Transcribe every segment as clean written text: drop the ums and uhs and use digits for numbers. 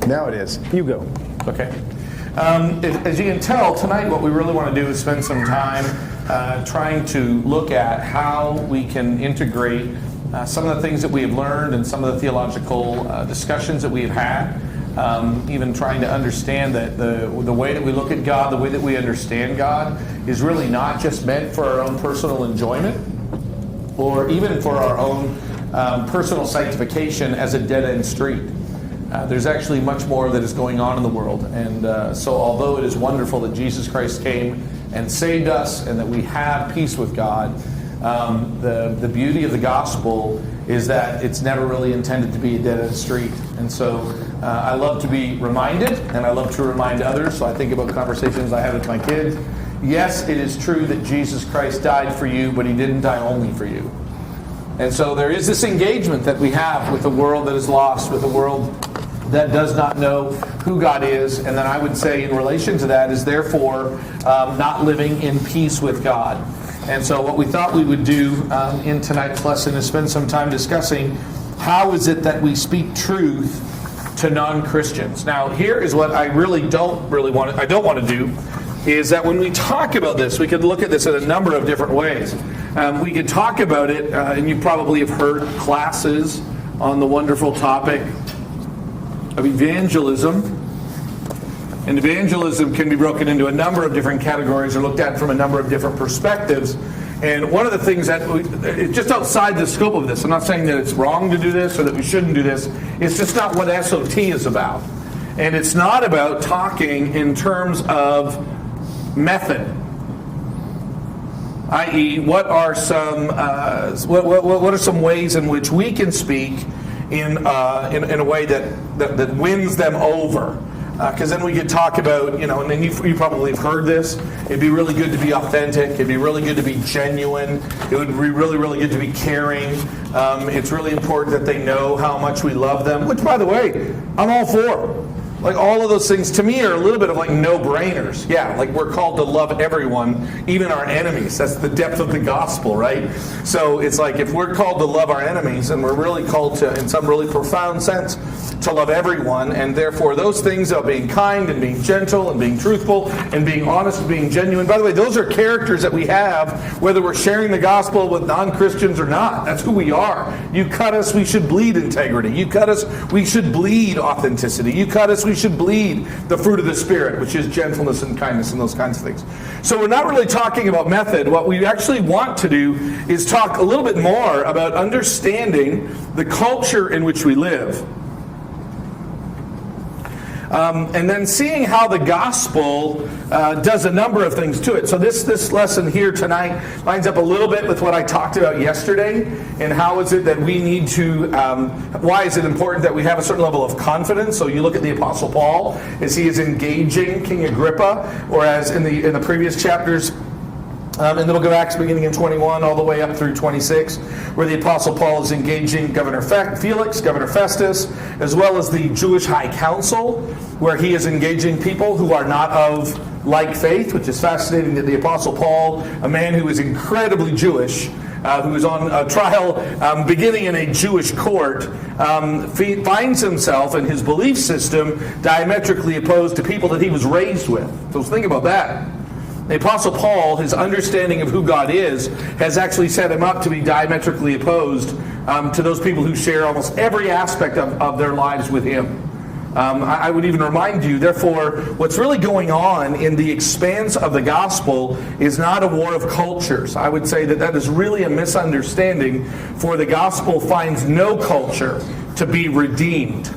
Now it is. You go. Okay. As you can tell, tonight what we really want to do is spend some time trying to look at how we can integrate some of the things that we have learned and some of the theological discussions that we have had. Even trying to understand that the way that we look at God, the way that we understand God, is really not just meant for our own personal enjoyment or even for our own personal sanctification as a dead-end street. There's actually much more that is going on in the world. And so although it is wonderful that Jesus Christ came and saved us and that we have peace with God, the beauty of the gospel is that it's never really intended to be a dead-end street. And so I love to be reminded, and I love to remind others. So I think about conversations I have with my kids. Yes, it is true that Jesus Christ died for you, but he didn't die only for you. And so there is this engagement that we have with a world that is lost, with a world that does not know who God is. And then I would say in relation to that is therefore not living in peace with God. And so what we thought we would do in tonight's lesson is spend some time discussing how is it that we speak truth to non-Christians. Now here is what I don't want to do, is that when we talk about this, we could look at this in a number of different ways. We could talk about it, and you probably have heard classes on the wonderful topic of evangelism. And evangelism can be broken into a number of different categories or looked at from a number of different perspectives. And one of the things that it's just outside the scope of this. I'm not saying that it's wrong to do this or that we shouldn't do this. It's just not what SOT is about. And it's not about talking in terms of method, i.e., what are some ways in which we can speak in a way that wins them over. Because then we could talk about, and then you probably have heard this, it'd be really good to be authentic, it'd be really good to be genuine, it would be really, really good to be caring. It's really important that they know how much we love them, which, by the way, I'm all for. Like, all of those things, to me, are a little bit of like no-brainers. Yeah, like we're called to love everyone, even our enemies. That's the depth of the gospel, right? So it's like if we're called to love our enemies, and we're really called to, in some really profound sense, to love everyone, and therefore those things of being kind and being gentle and being truthful and being honest and being genuine. By the way, those are characters that we have, whether we're sharing the gospel with non-Christians or not. That's who we are. You cut us, we should bleed integrity. You cut us, we should bleed authenticity. You cut us, we should bleed the fruit of the Spirit, which is gentleness and kindness and those kinds of things. So we're not really talking about method. What we actually want to do is talk a little bit more about understanding the culture in which we live. And then seeing how the gospel does a number of things to it. So this lesson here tonight lines up a little bit with what I talked about yesterday, and how is it that we need to, why is it important that we have a certain level of confidence? So you look at the Apostle Paul as he is engaging King Agrippa, or as in the previous chapters, in the book of Acts, beginning in 21 all the way up through 26, where the Apostle Paul is engaging Governor Felix, Governor Festus, as well as the Jewish High Council, where he is engaging people who are not of like faith, which is fascinating that the Apostle Paul, a man who is incredibly Jewish, who is on a trial beginning in a Jewish court, finds himself and his belief system diametrically opposed to people that he was raised with. So think about that. The Apostle Paul, his understanding of who God is, has actually set him up to be diametrically opposed to those people who share almost every aspect of their lives with him. I would even remind you, therefore, what's really going on in the expanse of the gospel is not a war of cultures. I would say that is really a misunderstanding, for the gospel finds no culture to be redeemed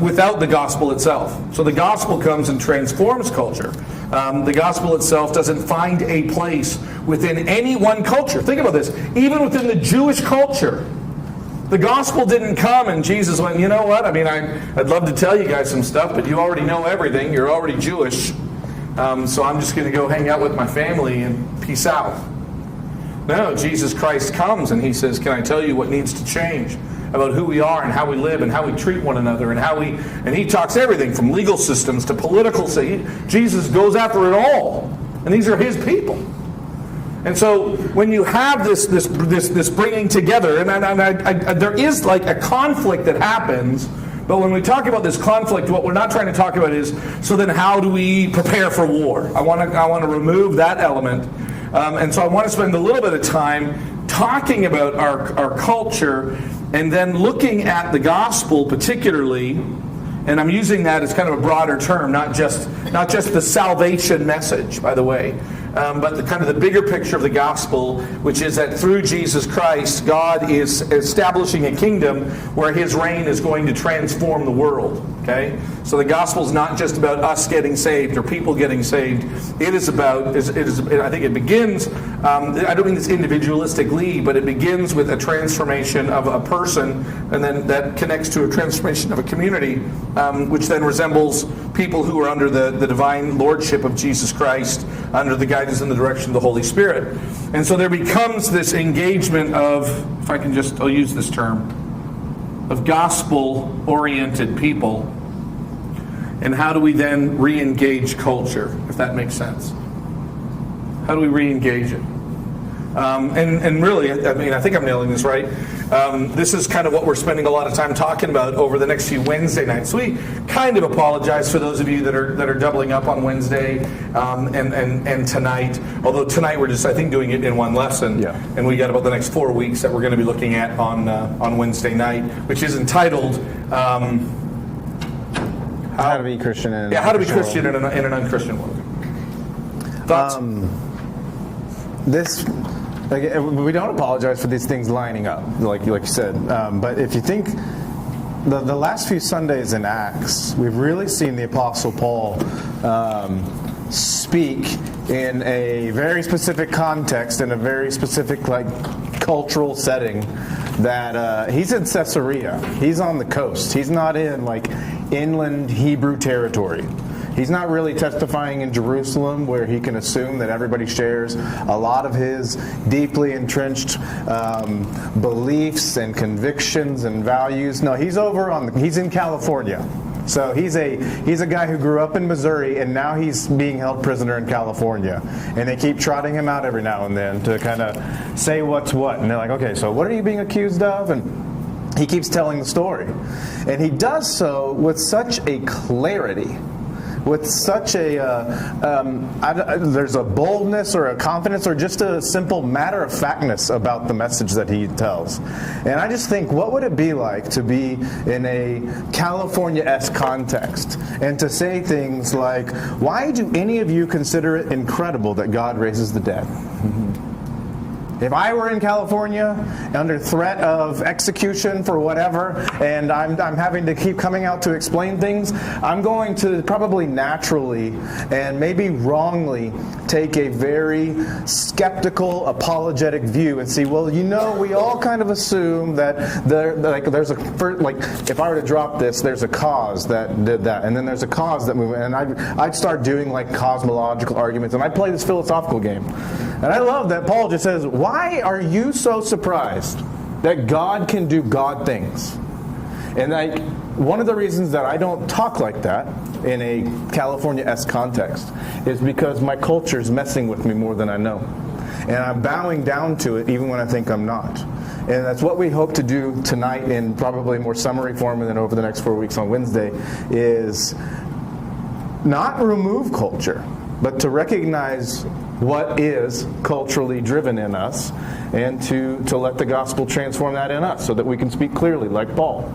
without the gospel itself. So the gospel comes and transforms culture. The gospel itself doesn't find a place within any one culture. Think about this. Even within the Jewish culture, the gospel didn't come and Jesus went, you know what? I mean, I'd love to tell you guys some stuff, but you already know everything. You're already Jewish. So I'm just going to go hang out with my family and peace out. No, Jesus Christ comes and he says, can I tell you what needs to change about who we are and how we live and how we treat one another and he talks everything from legal systems to political. Jesus goes after it all, and these are his people. And so when you have this bringing together, and there is like a conflict that happens But when we talk about this conflict, what we're not trying to talk about is, so then how do we prepare for war? I want to remove that element. And so I want to spend a little bit of time talking about our culture and then looking at the gospel particularly, and I'm using that as kind of a broader term, not just the salvation message, by the way, but the kind of the bigger picture of the gospel, which is that through Jesus Christ, God is establishing a kingdom where His reign is going to transform the world. Okay, so the gospel is not just about us getting saved or people getting saved. It is about. I think it begins. I don't mean this individualistically, but it begins with a transformation of a person, and then that connects to a transformation of a community, which then resembles people who are under the divine lordship of Jesus Christ, under the guidance and the direction of the Holy Spirit. And so there becomes this engagement of, if I can just, I'll use this term, of gospel-oriented people. And how do we then re-engage culture, if that makes sense? How do we re-engage it? And really, I mean, I think I'm nailing this right. This is kind of what we're spending a lot of time talking about over the next few Wednesday nights. So we kind of apologize for those of you that are doubling up on Wednesday and tonight. Although tonight we're just, I think, doing it in one lesson. Yeah. And we got about the next 4 weeks that we're going to be looking at on Wednesday night, which is entitled How to be Christian in how to be Christian in an unchristian world. Thoughts? We don't apologize for these things lining up, like you said. But if you think the last few Sundays in Acts, we've really seen the Apostle Paul speak in a very specific context, in a very specific cultural setting. That he's in Caesarea, he's on the coast. He's not in inland Hebrew territory. He's not really testifying in Jerusalem, where he can assume that everybody shares a lot of his deeply entrenched beliefs and convictions and values. No, he's he's in California. So he's a guy who grew up in Missouri, and now he's being held prisoner in California. And they keep trotting him out every now and then to kind of say what's what. And they're like, okay, so what are you being accused of? And he keeps telling the story. And he does so with such a clarity, with such a, there's a boldness or a confidence or just a simple matter-of-factness about the message that he tells. And I just think, what would it be like to be in a California-esque context and to say things like, why do any of you consider it incredible that God raises the dead? If I were in California under threat of execution for whatever, and I'm having to keep coming out to explain things, I'm going to probably naturally and maybe wrongly take a very skeptical, apologetic view and see, well, we all kind of assume that if I were to drop this, there's a cause that did that, and then there's a cause that moved, and I'd start doing cosmological arguments, and I'd play this philosophical game. And I love that Paul just says, why are you so surprised that God can do God things? And one of the reasons that I don't talk like that in a California-esque context is because my culture is messing with me more than I know. And I'm bowing down to it even when I think I'm not. And that's what we hope to do tonight in probably more summary form, and then over the next 4 weeks on Wednesday, is not remove culture, but to recognize what is culturally driven in us, and to let the gospel transform that in us so that we can speak clearly like Paul.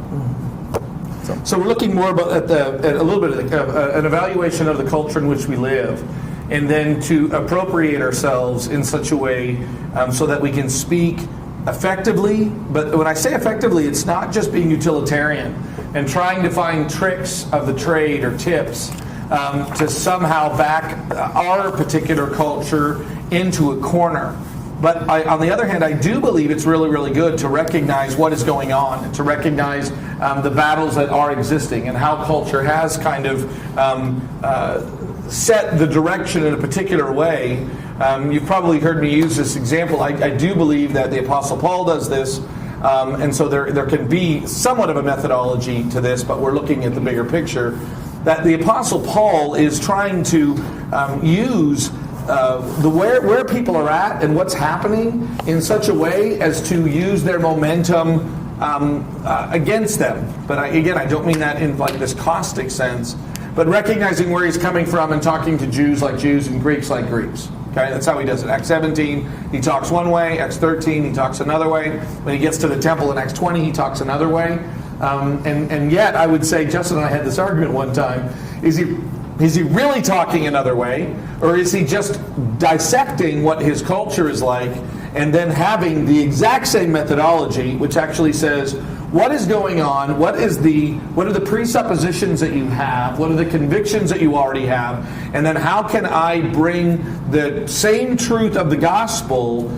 So we're looking more at a little bit of an evaluation of the culture in which we live, and then to appropriate ourselves in such a way so that we can speak effectively. But when I say effectively, it's not just being utilitarian and trying to find tricks of the trade or tips to somehow back our particular culture into a corner. But on the other hand, I do believe it's really, really good to recognize what is going on, to recognize the battles that are existing, and how culture has kind of set the direction in a particular way. You've probably heard me use this example. I do believe that the Apostle Paul does this, and so there can be somewhat of a methodology to this, but we're looking at the bigger picture. That the Apostle Paul is trying to use where people are at and what's happening in such a way as to use their momentum against them. But I don't mean that in like this caustic sense, but recognizing where he's coming from and talking to Jews like Jews and Greeks like Greeks. Okay, that's how he does it. Acts 17, he talks one way. Acts 13, he talks another way. When he gets to the temple in Acts 20, he talks another way. And yet, I would say, Justin and I had this argument one time, is he really talking another way? Or is he just dissecting what his culture is like and then having the exact same methodology, which actually says, what is going on? What are the presuppositions that you have? What are the convictions that you already have? And then how can I bring the same truth of the gospel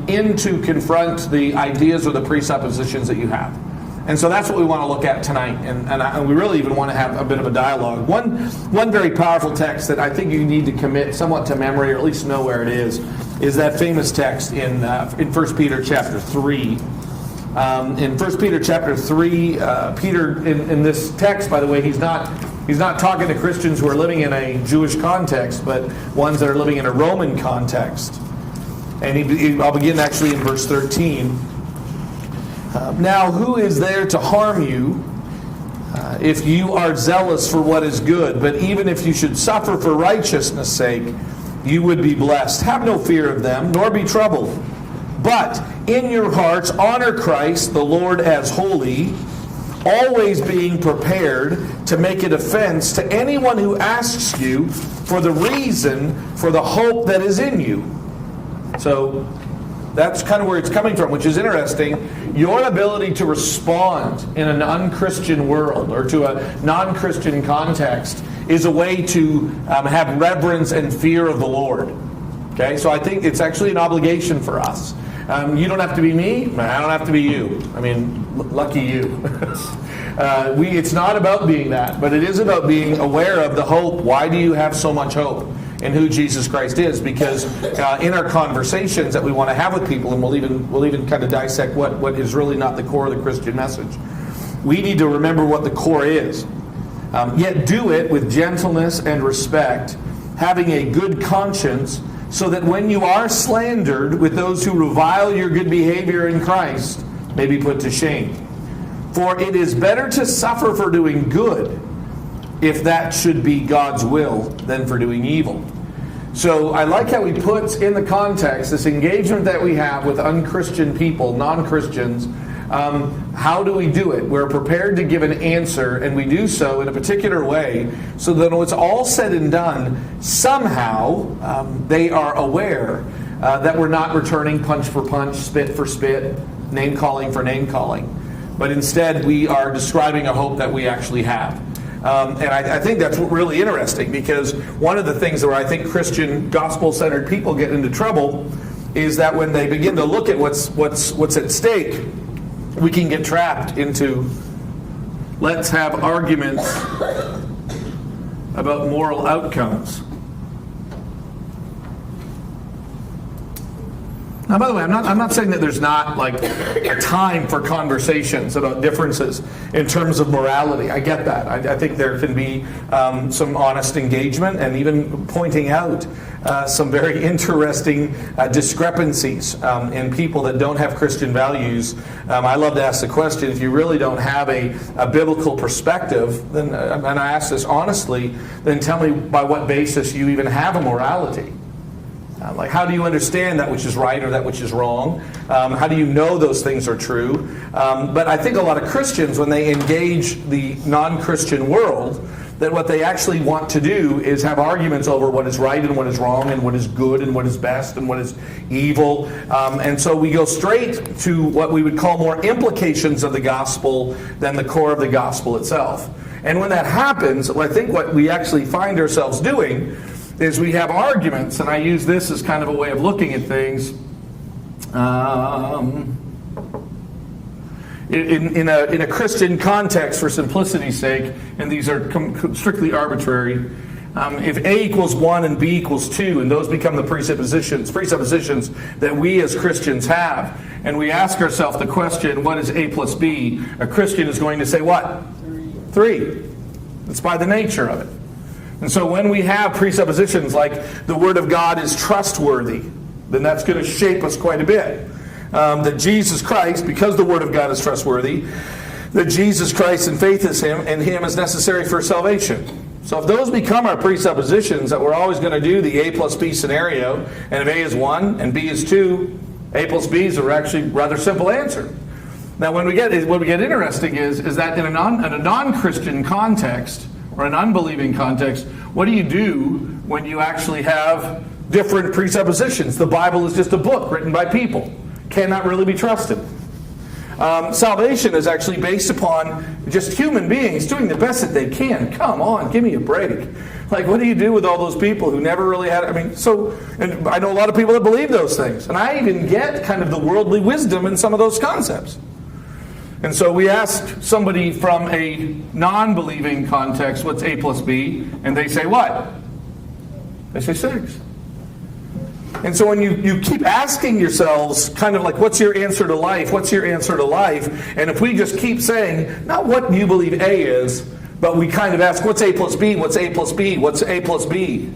in to confront the ideas or the presuppositions that you have? And so that's what we want to look at tonight, and we really even want to have a bit of a dialogue. One very powerful text that I think you need to commit somewhat to memory, or at least know where it is that famous text in 1 Peter chapter 3. In 1 Peter chapter 3, Peter, in this text, by the way, he's not talking to Christians who are living in a Jewish context, but ones that are living in a Roman context. And I'll begin actually in verse 13. Now, who is there to harm you if you are zealous for what is good? But even if you should suffer for righteousness' sake, you would be blessed. Have no fear of them, nor be troubled. But in your hearts honor Christ the Lord as holy, always being prepared to make a defense to anyone who asks you for the reason for the hope that is in you. So that's kind of where it's coming from, which is interesting. Your ability to respond in an unchristian world or to a non-Christian context is a way to have reverence and fear of the Lord. Okay, so I think it's actually an obligation for us. You don't have to be me. I don't have to be you. I mean, lucky you. It's not about being that, but it is about being aware of the hope. Why do you have so much hope in who Jesus Christ is? Because in our conversations that we want to have with people, and we'll even kind of dissect what is really not the core of the Christian message, we need to remember what the core is. Yet do it with gentleness and respect, having a good conscience, so that when you are slandered with those who revile your good behavior in Christ may be put to shame. For it is better to suffer for doing good, if that should be God's will, than for doing evil. So I like how he puts in the context this engagement that we have with unchristian people, non-Christians. How do we do it? We're prepared to give an answer, and we do so in a particular way, so that when it's all said and done, somehow they are aware that we're not returning punch for punch, spit for spit, name-calling for name-calling. But instead, we are describing a hope that we actually have. And I think that's really interesting, because one of the things where I think Christian gospel-centered people get into trouble is that when they begin to look at what's at stake, we can get trapped into, let's have arguments about moral outcomes. Now, by the way, I'm not saying that there's not like a time for conversations about differences in terms of morality. I get that. I think there can be some honest engagement and even pointing out some very interesting discrepancies in people that don't have Christian values. I love to ask the question, if you really don't have a biblical perspective, then, and I ask this honestly, then tell me by what basis you even have a morality. Like, how do you understand that which is right or that which is wrong? How do you know those things are true? But I think a lot of Christians, when they engage the non-Christian world, that what they actually want to do is have arguments over what is right and what is wrong and what is good and what is best and what is evil. And so we go straight to what we would call more implications of the gospel than the core of the gospel itself. And when that happens, I think what we actually find ourselves doing is we have arguments, and I use this as kind of a way of looking at things. In a Christian context, for simplicity's sake, and these are strictly arbitrary, if A equals 1 and B equals 2, and those become the presuppositions that we as Christians have, and we ask ourselves the question, what is A plus B? A Christian is going to say what? 3. It's by the nature of it. And so when we have presuppositions like the Word of God is trustworthy, then that's going to shape us quite a bit. that Jesus Christ, because the Word of God is trustworthy, that Jesus Christ and faith in Him is necessary for salvation. So if those become our presuppositions, that we're always going to do the A plus B scenario, and if A is 1 and B is 2, A plus B is actually a rather simple answer. Now what we get interesting is that in a non-Christian context, or an unbelieving context, what do you do when you actually have different presuppositions? The Bible is just a book written by people. Cannot really be trusted. Salvation is actually based upon just human beings doing the best that they can. Come on, give me a break. Like, what do you do with all those people who never really had... and I know a lot of people that believe those things. And I even get kind of the worldly wisdom in some of those concepts. And so we ask somebody from a non-believing context, what's A plus B? And they say what? They say 6. And so when you keep asking yourselves, kind of like, what's your answer to life? What's your answer to life? And if we just keep saying, not what you believe A is, but we kind of ask, what's A plus B? What's A plus B? What's A plus B?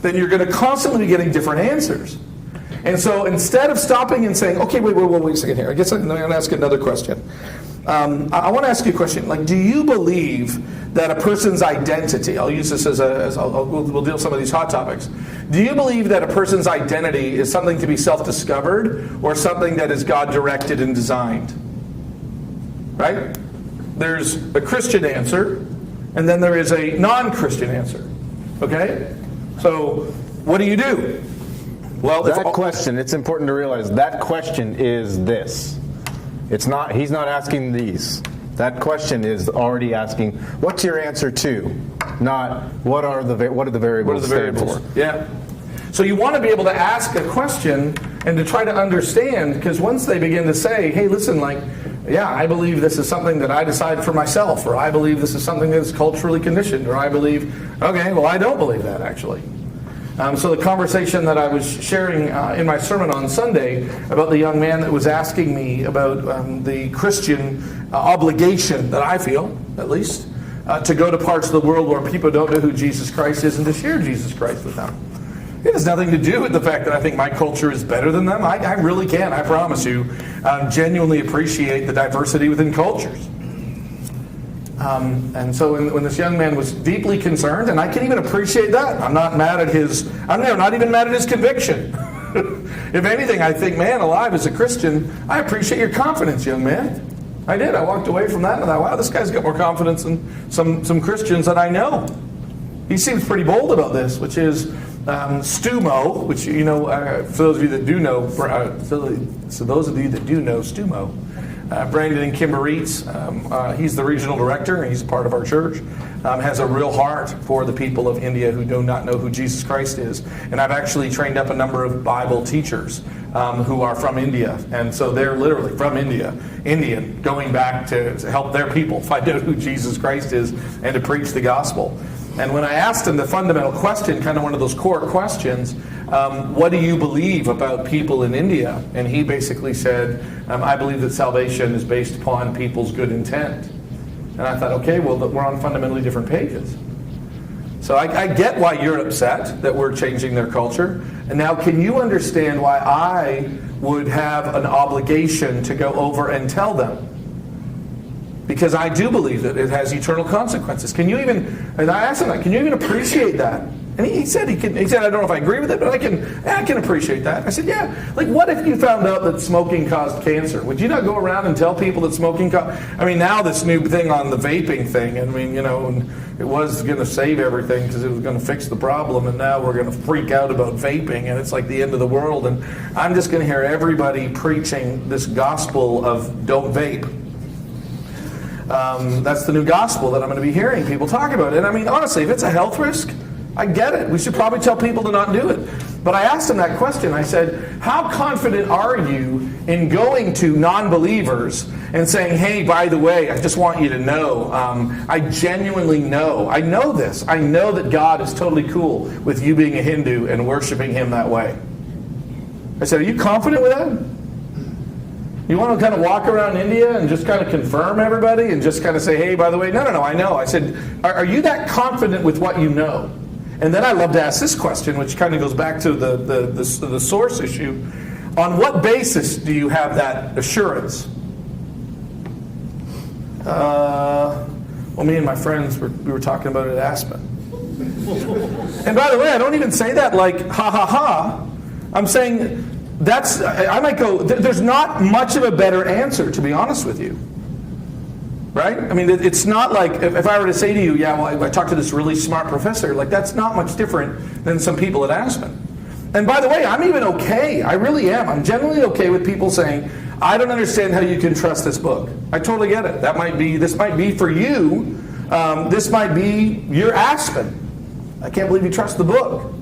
Then you're going to constantly be getting different answers. And so instead of stopping and saying, okay, wait a second here. I guess I'm going to ask another question. I want to ask you a question. Like, do you believe that a person's identity, I'll use this we'll deal with some of these hot topics. Do you believe that a person's identity is something to be self-discovered or something that is God-directed and designed? Right? There's a Christian answer, and then there is a non-Christian answer. Okay? So, what do you do? Well, it's important to realize that question is this. He's not asking these. That question is already asking, what's your answer to? Not, what are the variables stand for? Yeah. So you want to be able to ask a question and to try to understand, because once they begin to say, hey, listen, I believe this is something that I decide for myself, or I believe this is something that is culturally conditioned, or I believe, okay, well, I don't believe that, actually. So the conversation that I was sharing in my sermon on Sunday about the young man that was asking me about the Christian obligation that I feel, at least, to go to parts of the world where people don't know who Jesus Christ is and to share Jesus Christ with them. It has nothing to do with the fact that I think my culture is better than them. I really can, I promise you, genuinely appreciate the diversity within cultures. And so when this young man was deeply concerned, and I can even appreciate that. I'm not not even mad at his conviction. If anything, I think, man, alive as a Christian, I appreciate your confidence, young man. I did. I walked away from that and I thought, wow, this guy's got more confidence than some Christians that I know. He seems pretty bold about this, which is STUMO, which, for those of you that do know, STUMO, Brandon and Kimber Eats, he's the regional director, and he's a part of our church, has a real heart for the people of India who do not know who Jesus Christ is. And I've actually trained up a number of Bible teachers who are from India. And so they're literally from India, Indian, going back to help their people find out who Jesus Christ is and to preach the gospel. And when I asked him the fundamental question, kind of one of those core questions, what do you believe about people in India? And he basically said, I believe that salvation is based upon people's good intent. And I thought, okay, well, we're on fundamentally different pages. So I get why you're upset that we're changing their culture. And now can you understand why I would have an obligation to go over and tell them? Because I do believe that it has eternal consequences. And I asked him that, can you even appreciate that? And he said, I don't know if I agree with it, but I can appreciate that. I said, yeah. Like, what if you found out that smoking caused cancer? Would you not go around and tell people that smoking now this new thing on the vaping thing, it was going to save everything because it was going to fix the problem, and now we're going to freak out about vaping, and it's like the end of the world, and I'm just going to hear everybody preaching this gospel of don't vape. That's the new gospel that I'm going to be hearing people talk about. And honestly, if it's a health risk, I get it. We should probably tell people to not do it. But I asked him that question. I said, how confident are you in going to non-believers and saying, hey, by the way, I just want you to know, I genuinely know, I know this. I know that God is totally cool with you being a Hindu and worshiping Him that way. I said, are you confident with that? You want to kind of walk around India and just kind of confirm everybody and just kind of say, hey, by the way, no, I know. I said, are you that confident with what you know? And then I love to ask this question, which kind of goes back to the source issue. On what basis do you have that assurance? Well, me and my friends, we were talking about it at Aspen. And by the way, I don't even say that like, ha ha ha. I'm saying I might go, there's not much of a better answer, to be honest with you. Right? I mean, it's not like, if I were to say to you, yeah, well, I talked to this really smart professor, like that's not much different than some people at Aspen. And by the way, I'm even okay. I really am. I'm generally okay with people saying, I don't understand how you can trust this book. I totally get it. This might be for you. This might be your Aspen. I can't believe you trust the book.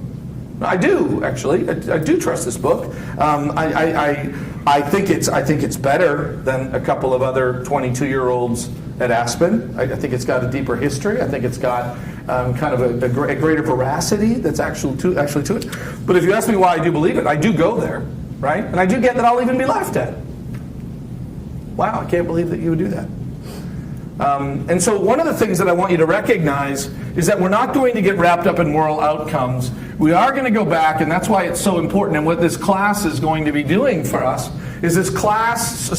I do, actually. I do trust this book. I think it's better than a couple of other 22-year-olds at Aspen. I think it's got a deeper history. I think it's got kind of a greater veracity that's actually to it. But if you ask me why I do believe it, I do go there, right? And I do get that I'll even be laughed at. Wow, I can't believe that you would do that. And so one of the things that I want you to recognize is that we're not going to get wrapped up in moral outcomes. We are going to go back, and that's why it's so important. And what this class is going to be doing for us is this class,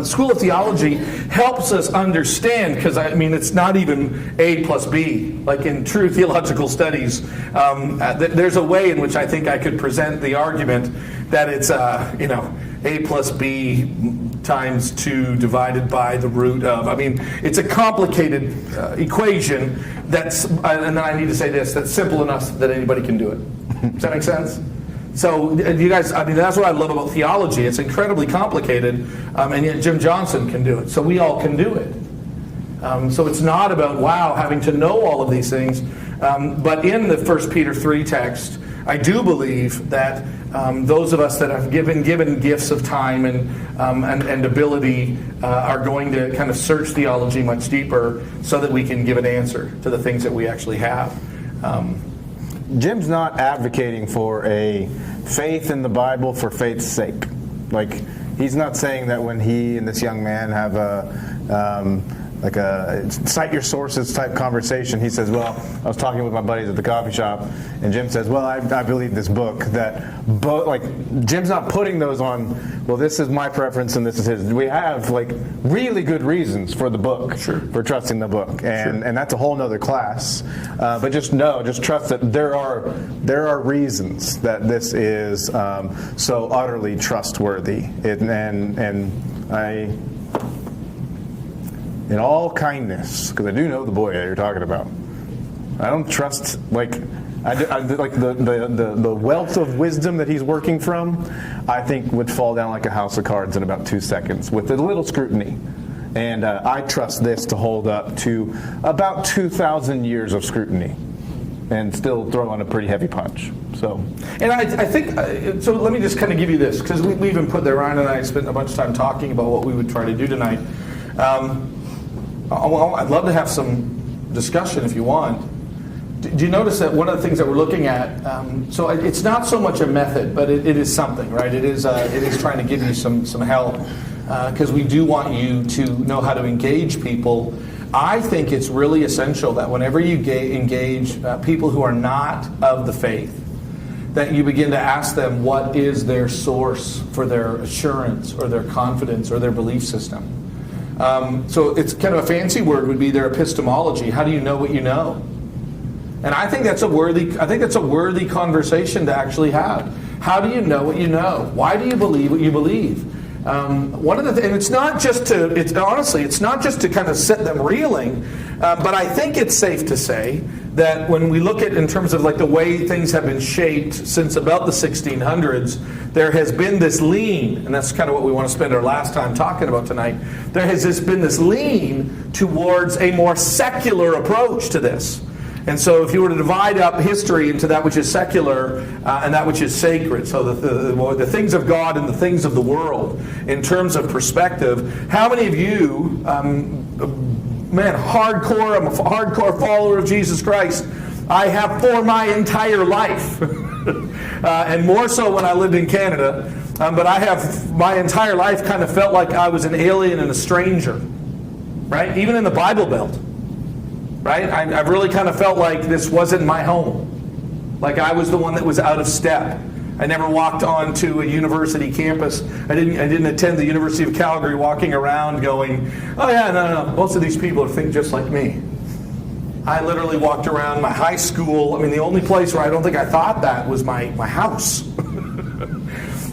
School of Theology, helps us understand, because I mean, it's not even A plus B. Like in true theological studies, there's a way in which I think I could present the argument that it's, A plus B times 2 divided by the root of. I mean, it's a complicated equation that's, and then I need to say this, that's simple enough that anybody can do it. Does that make sense? So you guys, I mean, that's what I love about theology. It's incredibly complicated, and yet Jim Johnson can do it. So we all can do it. So it's not about, wow, having to know all of these things. But in the 1 Peter 3 text, I do believe that those of us that have given gifts of time and ability are going to kind of search theology much deeper so that we can give an answer to the things that we actually have. Jim's not advocating for a faith in the Bible for faith's sake. Like, he's not saying that when he and this young man have a cite your sources type conversation, he says, well, I was talking with my buddies at the coffee shop, and Jim says, well, I believe this book, that both, like, Jim's not putting those on, well, this is my preference and this is his. We have, like, really good reasons for the book, sure, for trusting the book, and sure, and that's a whole nother class. But just trust that there are reasons that this is so utterly trustworthy, and I, in all kindness, because I do know the boy that you're talking about, I don't trust, like, I like the wealth of wisdom that he's working from, I think would fall down like a house of cards in about 2 seconds with a little scrutiny. And I trust this to hold up to about 2,000 years of scrutiny and still throw on a pretty heavy punch. So, and I think, so let me just kind of give you this, because we even put there, Ryan and I spent a bunch of time talking about what we would try to do tonight. I'd love to have some discussion if you want. Do you notice that one of the things that we're looking at, so it's not so much a method, but it is something, right? It is trying to give you some help, because we do want you to know how to engage people. I think it's really essential that whenever you engage people who are not of the faith, that you begin to ask them what is their source for their assurance or their confidence or their belief system. So it's kind of a fancy word would be their epistemology. How do you know what you know? And I think that's a worthy conversation to actually have. How do you know what you know? Why do you believe what you believe? One of the and it's not just to kind of set them reeling, but I think it's safe to say that when we look at in terms of like the way things have been shaped since about the 1600s, there has been this lean, and that's kind of what we want to spend our last time talking about tonight. There has been this lean towards a more secular approach to this. And so if you were to divide up history into that which is secular and that which is sacred, so the things of God and the things of the world, in terms of perspective, how many of you, I'm a hardcore follower of Jesus Christ, I have for my entire life, and more so when I lived in Canada, but I have my entire life kind of felt like I was an alien and a stranger, right? Even in the Bible Belt. Right? I've really kind of felt like this wasn't my home. Like I was the one that was out of step. I never walked onto a university campus. I didn't attend the University of Calgary walking around going, oh yeah, no, most of these people think just like me. I literally walked around my high school. I mean, the only place where I don't think I thought that was my house.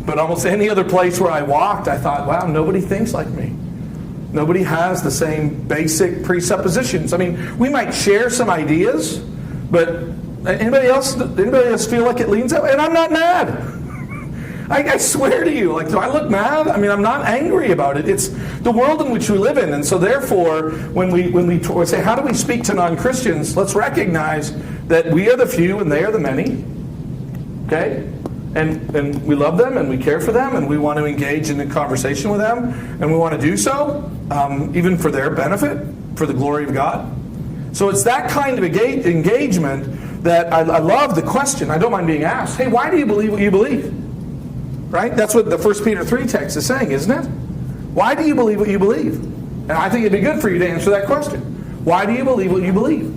But almost any other place where I walked, I thought, wow, nobody thinks like me. Nobody has the same basic presuppositions. I mean, we might share some ideas, but anybody else feel like it leans that way? And I'm not mad. I swear to you, like, do I look mad? I mean, I'm not angry about it. It's the world in which we live in. And so therefore, when we say, how do we speak to non-Christians? Let's recognize that we are the few and they are the many. Okay? And we love them and we care for them and we want to engage in a conversation with them and we want to do so even for their benefit, for the glory of God. So it's that kind of engagement that I love the question. I don't mind being asked, hey, why do you believe what you believe? Right? That's what the 1 Peter 3 text is saying, isn't it? Why do you believe what you believe? And I think it'd be good for you to answer that question. Why do you believe what you believe?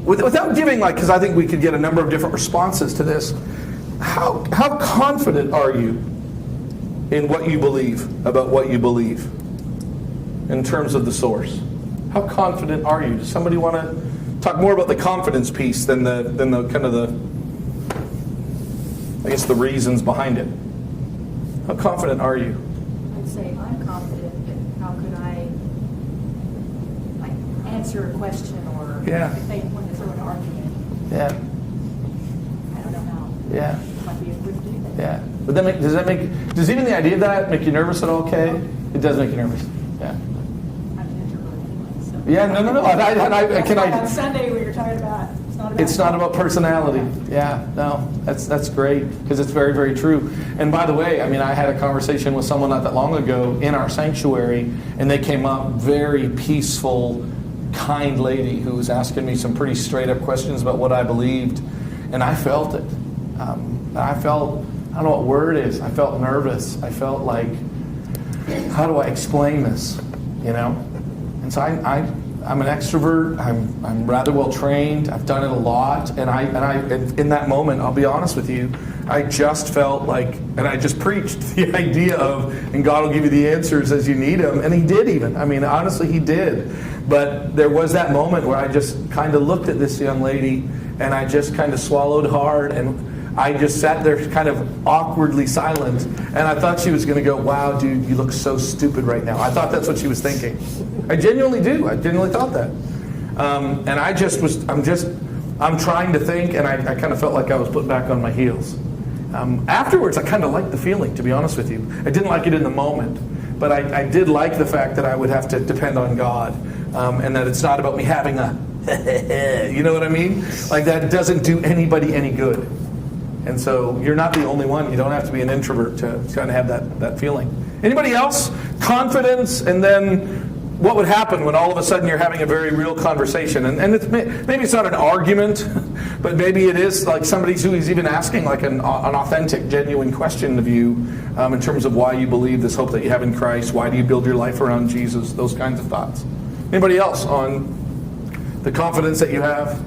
Without giving, because I think we could get a number of different responses to this, how confident are you in what you believe about what you believe in terms of the source? How confident are you? Does somebody want to talk more about the confidence piece than the kind of the reasons behind it? How confident are you? I'd say I'm confident, but how could I answer a question or if they want to throw an argument? Yeah. I don't know how. Yeah. Might be a good thing. Yeah. But does even the idea of that make you nervous at all, Kay? It does make you nervous. Yeah. I'm an introvert anyway, so. Yeah, no. On Sunday we were talking about it's not about personality. Yeah, no, that's great because it's very, very true. And by the way, I mean, I had a conversation with someone not that long ago in our sanctuary, and they came up, very peaceful, kind lady who was asking me some pretty straight up questions about what I believed, and I felt it. I don't know what word it is. I felt nervous. I felt like, how do I explain this? You know? And so I'm an extrovert. I'm rather well trained. I've done it a lot, and in that moment, I'll be honest with you, I just felt like, and I just preached the idea of, and God will give you the answers as you need them, and He did even. I mean, honestly, He did. But there was that moment where I just kind of looked at this young lady, and I just kind of swallowed hard, and I just sat there kind of awkwardly silent, and I thought she was going to go, wow, dude, you look so stupid right now. I thought that's what she was thinking. I genuinely do. I genuinely thought that. And I'm trying to think, and I kind of felt like I was put back on my heels. Afterwards, I kind of liked the feeling, to be honest with you. I didn't like it in the moment, but I did like the fact that I would have to depend on God, and that it's not about me having you know what I mean? Like, that doesn't do anybody any good. And so you're not the only one. You don't have to be an introvert to kind of have that feeling. Anybody else? Confidence, and then what would happen when all of a sudden you're having a very real conversation? And maybe it's not an argument, but maybe it is like somebody who is even asking like an authentic, genuine question of you in terms of why you believe this hope that you have in Christ. Why do you build your life around Jesus? Those kinds of thoughts. Anybody else on the confidence that you have?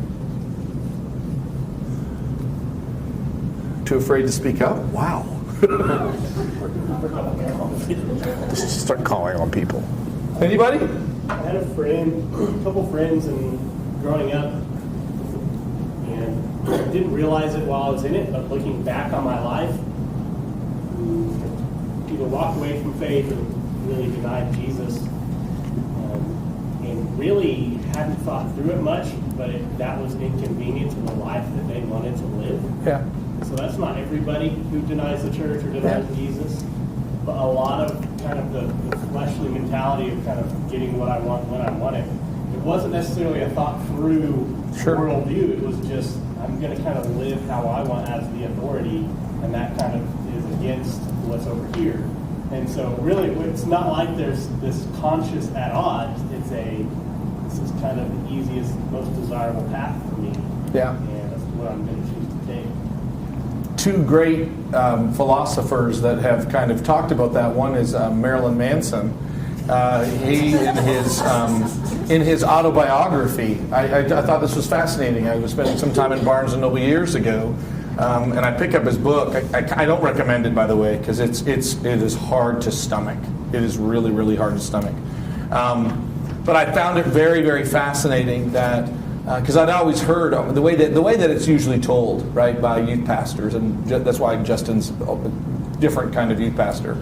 Too afraid to speak up? Wow. Just start calling on people. Anybody? I had a couple friends, and growing up, and I didn't realize it while I was in it, but looking back on my life, either walked away from faith and really denied Jesus, and really hadn't thought through it much, but that was inconvenient to the life that they wanted to live. Yeah. So that's not everybody who denies the church or denies Jesus, but a lot of kind of the fleshly mentality of kind of getting what I want when I want it. It wasn't necessarily a thought through worldview. It was just, I'm going to kind of live how I want as the authority, and that kind of is against what's over here. And so really, it's not like there's this conscious at odds. This is kind of the easiest, most desirable path for me. Yeah. And that's what I'm going to choose to take. Two great philosophers that have kind of talked about that. One is Marilyn Manson. He, in his autobiography, I thought this was fascinating. I was spending some time in Barnes & Noble years ago, and I pick up his book. I don't recommend it, by the way, because it is hard to stomach. It is really, really hard to stomach. But I found it very, very fascinating that because I'd always heard the way that it's usually told, right, by youth pastors, and that's why Justin's a different kind of youth pastor.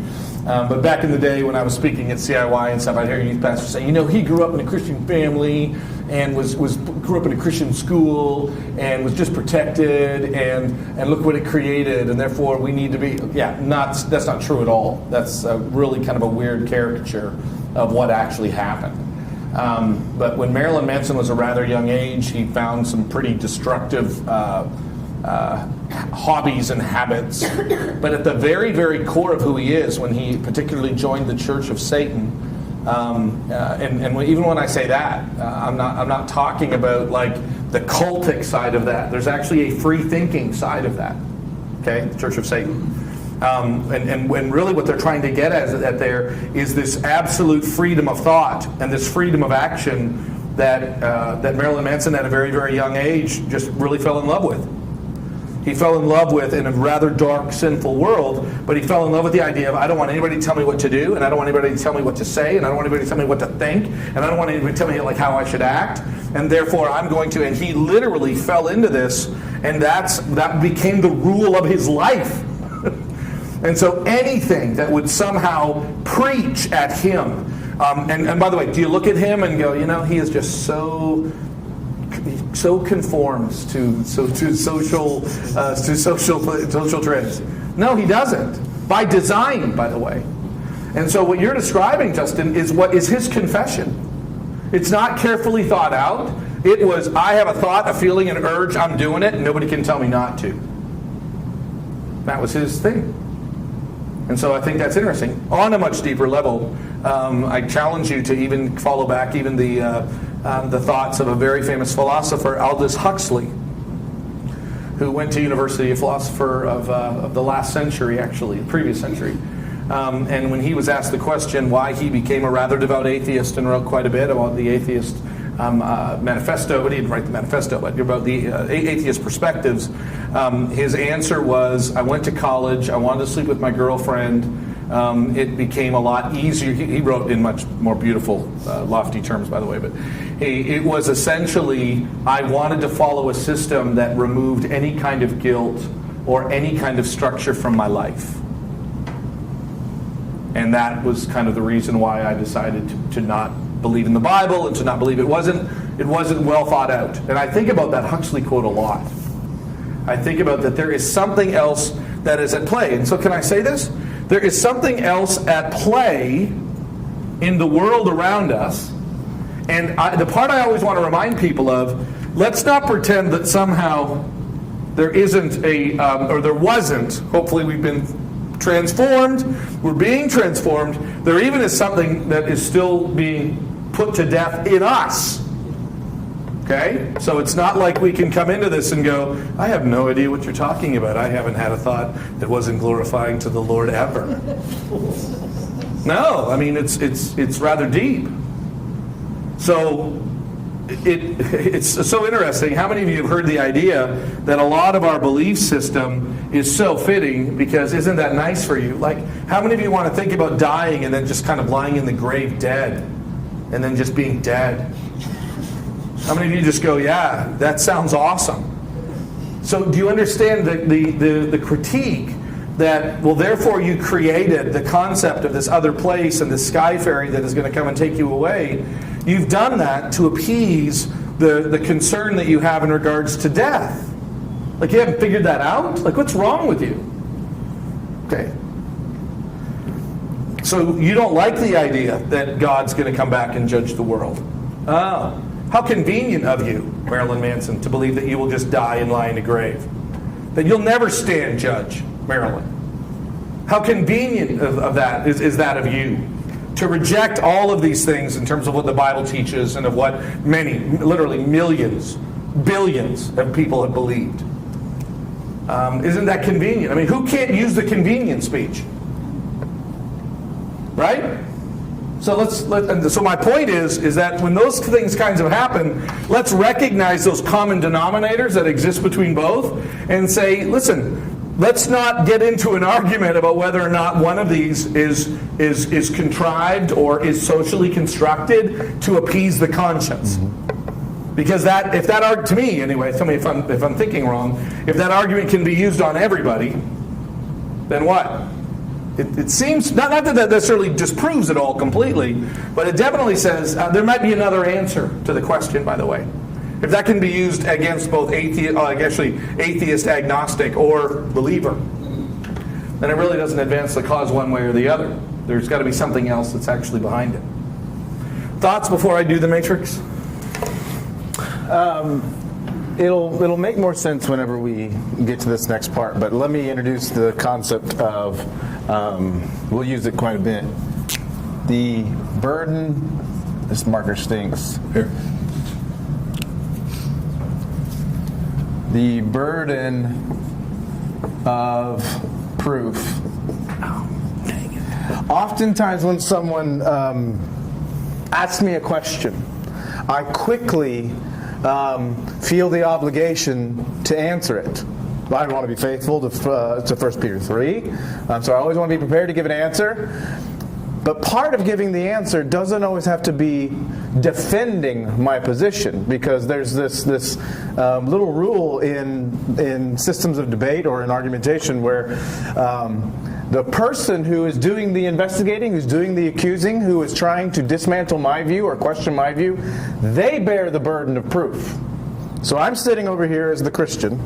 But back in the day when I was speaking at CIY and stuff, I'd hear youth pastors say, he grew up in a Christian family and grew up in a Christian school and was just protected, and look what it created, and therefore we need to be. That's not true at all. That's really kind of a weird caricature of what actually happened. But when Marilyn Manson was a rather young age, he found some pretty destructive hobbies and habits. But at the very, very core of who he is, when he particularly joined the Church of Satan, even when I say that, I'm not talking about like the cultic side of that. There's actually a free thinking side of that. Okay, the Church of Satan. And really what they're trying to get at there is this absolute freedom of thought and this freedom of action that Marilyn Manson at a very, very young age just really fell in love with. He fell in love with in a rather dark, sinful world, but he fell in love with the idea of I don't want anybody to tell me what to do, and I don't want anybody to tell me what to say, and I don't want anybody to tell me what to think, and I don't want anybody to tell me like how I should act, and therefore I'm going to, and he literally fell into this, and that became the rule of his life. And so anything that would somehow preach at him, and by the way, do you look at him and go, he is just so conforms to social trends? No, he doesn't. By design, by the way. And so what you're describing, Justin, is what is his confession. It's not carefully thought out. It was, I have a thought, a feeling, an urge, I'm doing it, and nobody can tell me not to. That was his thing. And so I think that's interesting. On a much deeper level, I challenge you to even follow back even the thoughts of a very famous philosopher, Aldous Huxley, who went to University of Philosopher of the last century, actually, the previous century. And when he was asked the question why he became a rather devout atheist and wrote quite a bit about the atheist manifesto, but he didn't write the manifesto, but about the atheist perspectives, his answer was, I went to college, I wanted to sleep with my girlfriend, it became a lot easier. He wrote in much more beautiful, lofty terms, by the way, but it was essentially, I wanted to follow a system that removed any kind of guilt or any kind of structure from my life. And that was kind of the reason why I decided to not believe in the Bible and to not believe it wasn't well thought out. And I think about that Huxley quote a lot. I think about that there is something else that is at play. And so can I say this? There is something else at play in the world around us. And the part I always want to remind people of, let's not pretend that somehow there isn't or there wasn't, hopefully we've been transformed, we're being transformed, there even is something that is still being put to death in us. Okay? So it's not like we can come into this and go, I have no idea what you're talking about. I haven't had a thought that wasn't glorifying to the Lord ever. No, I mean, it's rather deep. So it's so interesting. How many of you have heard the idea that a lot of our belief system is so fitting because isn't that nice for you? Like, how many of you want to think about dying and then just kind of lying in the grave dead and then just being dead? How many of you just go, yeah, that sounds awesome? So do you understand the critique that, well, therefore you created the concept of this other place and this sky fairy that is going to come and take you away? You've done that to appease the concern that you have in regards to death. Like, you haven't figured that out? Like, what's wrong with you? Okay. So you don't like the idea that God's going to come back and judge the world. Oh. How convenient of you, Marilyn Manson, to believe that you will just die and lie in a grave. That you'll never stand judge, Marilyn. How convenient of that is that of you? To reject all of these things in terms of what the Bible teaches and of what many, literally millions, billions of people have believed. Isn't that convenient? I mean, who can't use the convenient speech? Right? So my point is that when those things kinds of happen, let's recognize those common denominators that exist between both and say, listen, let's not get into an argument about whether or not one of these is contrived or is socially constructed to appease the conscience. Because to me anyway, tell me if I'm thinking wrong, if that argument can be used on everybody, then what? It seems, not that necessarily disproves it all completely, but it definitely says there might be another answer to the question, by the way. If that can be used against both atheist, agnostic, or believer, then it really doesn't advance the cause one way or the other. There's got to be something else that's actually behind it. Thoughts before I do the matrix? It'll make more sense whenever we get to this next part, but let me introduce the concept of, we'll use it quite a bit, the burden, this marker stinks. Here. The burden of proof. Oh, dang it. Oftentimes when someone asks me a question, I quickly feel the obligation to answer it. I want to be faithful to 1 Peter 3, so I always want to be prepared to give an answer. But part of giving the answer doesn't always have to be defending my position, because there's this little rule in systems of debate or in argumentation where the person who is doing the investigating, who's doing the accusing, who is trying to dismantle my view or question my view, they bear the burden of proof. So I'm sitting over here as the Christian,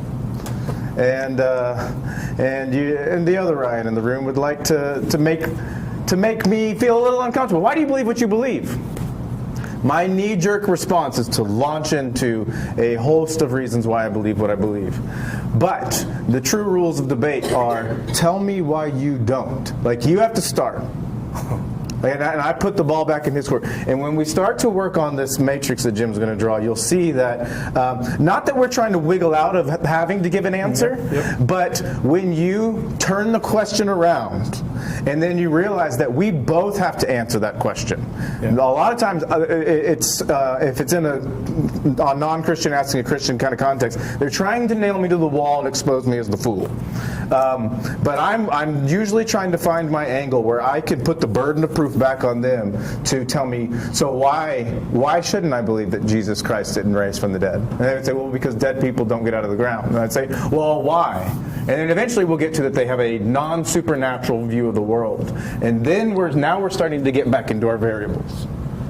and the other Ryan in the room would like to make me feel a little uncomfortable. Why do you believe what you believe? My knee-jerk response is to launch into a host of reasons why I believe what I believe. But the true rules of debate are, tell me why you don't. Like, you have to start. And I put the ball back in his court. And when we start to work on this matrix that Jim's going to draw, you'll see that, not that we're trying to wiggle out of having to give an answer, but when you turn the question around, and then you realize that we both have to answer that question. Yeah. A lot of times, if it's in a non-Christian asking a Christian kind of context, they're trying to nail me to the wall and expose me as the fool. But I'm usually trying to find my angle where I can put the burden of proof back on them to tell me, so why shouldn't I believe that Jesus Christ didn't raise from the dead? And they would say, well, because dead people don't get out of the ground. And I'd say, well, why? And then eventually we'll get to that they have a non-supernatural view of the world. And then we're starting to get back into our variables.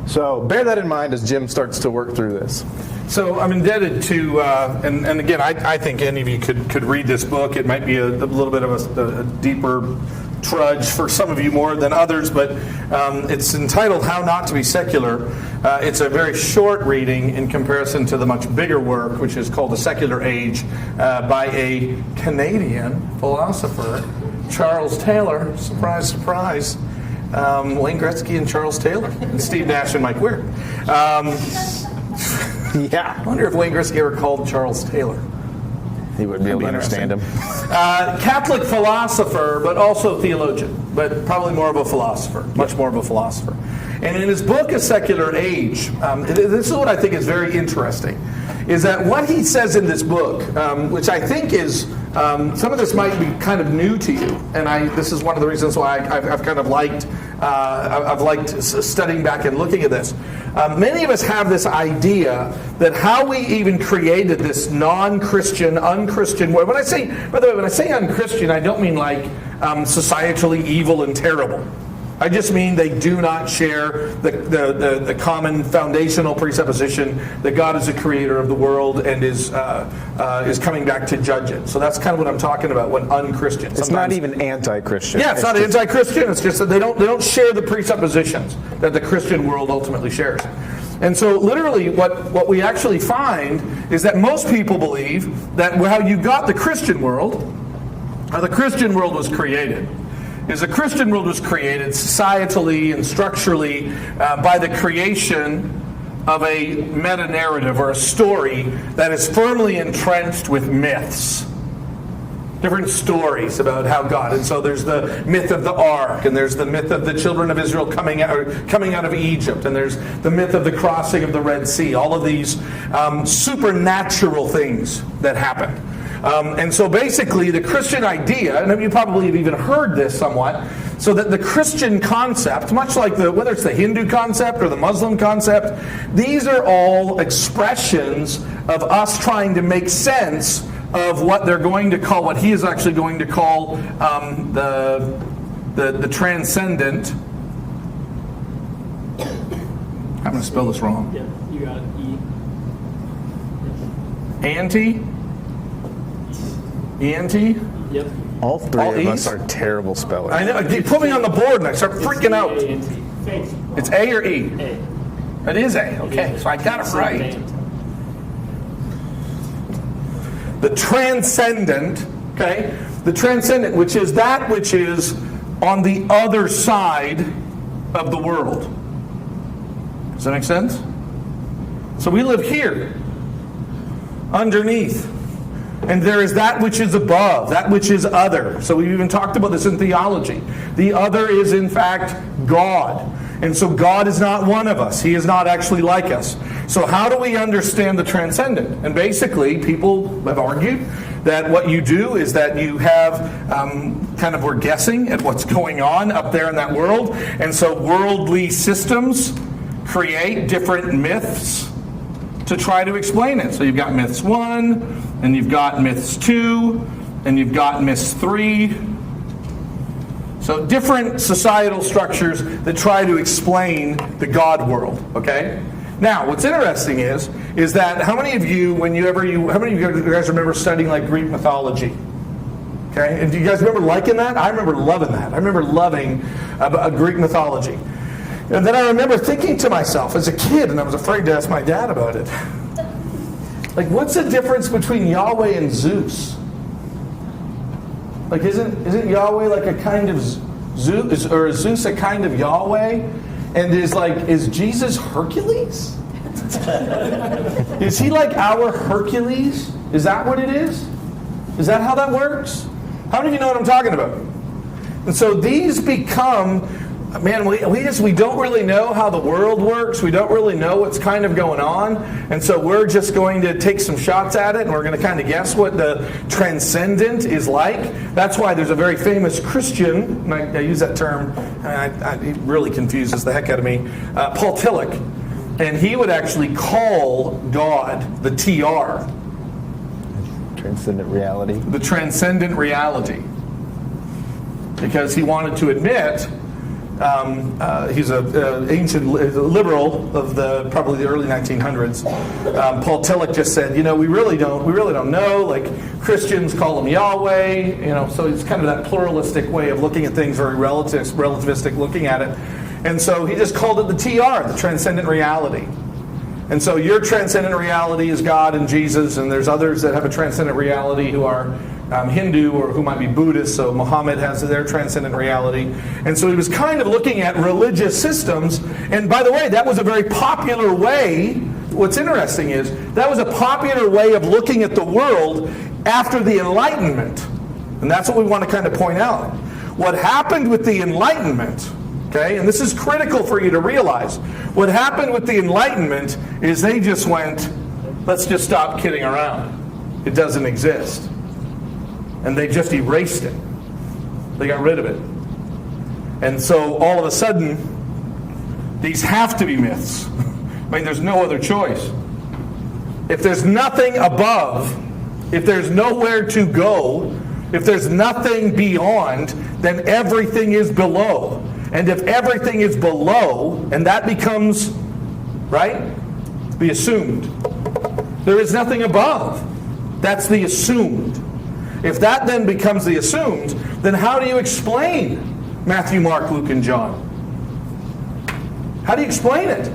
So bear that in mind as Jim starts to work through this. So I'm indebted to, and again, I think any of you could read this book. It might be a little bit of a deeper trudge for some of you more than others, but it's entitled How Not to Be Secular. It's a very short reading in comparison to the much bigger work, which is called The Secular Age, by a Canadian philosopher, Charles Taylor. Surprise, surprise. Wayne Gretzky and Charles Taylor, and Steve Nash and Mike Weir. Yeah. I wonder if Wayne Gretzky ever called Charles Taylor. He wouldn't be able to understand him. Catholic philosopher, but also theologian, but probably more of a philosopher, much more of a philosopher. And in his book, A Secular Age, this is what I think is very interesting, is that what he says in this book, which I think is, some of this might be kind of new to you, and this is one of the reasons why I've kind of liked studying back and looking at this. Many of us have this idea that how we even created this non-Christian, unchristian world. By the way, when I say unchristian, I don't mean like societally evil and terrible. I just mean they do not share the common foundational presupposition that God is the creator of the world and is coming back to judge it. So that's kind of what I'm talking about when unchristian. It's not even anti-Christian. Yeah, it's not anti-Christian. It's just that they don't share the presuppositions that the Christian world ultimately shares. And so literally what we actually find is that most people believe that how you got the Christian world, how the Christian world was created, is the Christian world was created societally and structurally by the creation of a meta-narrative or a story that is firmly entrenched with myths. different stories about how God. And so there's the myth of the ark, and there's the myth of the children of Israel coming out of Egypt, and there's the myth of the crossing of the Red Sea. All of these supernatural things that happened. And so basically the Christian idea, and you probably have even heard this somewhat, so that the Christian concept, much like whether it's the Hindu concept or the Muslim concept, these are all expressions of us trying to make sense of what they're going to call, what he is actually going to call the transcendent. I'm going to spell this wrong. Yeah, you got it. ENT? Yep. All three All of us E's? are terrible spellers. I know. You put me on the board and I start freaking out. Thanks. It's A or E? A. It is A. Okay, so I got it right. The transcendent, okay? The transcendent, which is that which is on the other side of the world. Does that make sense? So we live here, underneath. And there is that which is above, that which is other. So we've even talked about this in theology. The other is in fact God. And so God is not one of us. He is not actually like us. So how do we understand the transcendent? And basically, people have argued that what you do is that you have we're guessing at what's going on up there in that world. And so worldly systems create different myths to try to explain it. So you've got myths 1, and you've got myths 2, and you've got myths 3. So different societal structures that try to explain the God world, okay? Now, what's interesting is that how many of you, how many of you guys remember studying like Greek mythology? Okay, and do you guys remember liking that? I remember loving that. I remember loving Greek mythology. And then I remember thinking to myself as a kid, and I was afraid to ask my dad about it, like, what's the difference between Yahweh and Zeus? Like, isn't Yahweh like a kind of Zeus, or is Zeus a kind of Yahweh? And is Jesus Hercules? Is he like our Hercules? Is that what it is? Is that how that works? How many of you know what I'm talking about? And so these become, man, we don't really know how the world works. We don't really know what's kind of going on. And so we're just going to take some shots at it, and we're going to kind of guess what the transcendent is like. That's why there's a very famous Christian, and I use that term, it really confuses the heck out of me, Paul Tillich. And he would actually call God the TR. Transcendent reality. The transcendent reality. Because he wanted to admit, he's an ancient liberal of probably the early 1900s. Paul Tillich just said, we really don't know. Like, Christians call him Yahweh. So it's kind of that pluralistic way of looking at things, very relativistic looking at it. And so he just called it the TR, the transcendent reality. And so your transcendent reality is God and Jesus, and there's others that have a transcendent reality who are Hindu or who might be Buddhist. So Muhammad has their transcendent reality. And so he was kind of looking at religious systems. And by the way, that was a very popular way. What's interesting is that was a popular way of looking at the world after the Enlightenment. And that's what we want to kind of point out. What happened with the Enlightenment, okay, and this is critical for you to realize, what happened with the Enlightenment is they just went, let's just stop kidding around. It doesn't exist. And they just erased it. They got rid of it. And so all of a sudden, these have to be myths. I mean, there's no other choice. If there's nothing above, if there's nowhere to go, if there's nothing beyond, then everything is below. And if everything is below, and that becomes, right, the assumed. There is nothing above. That's the assumed. If that then becomes the assumed, then how do you explain Matthew, Mark, Luke, and John? How do you explain it?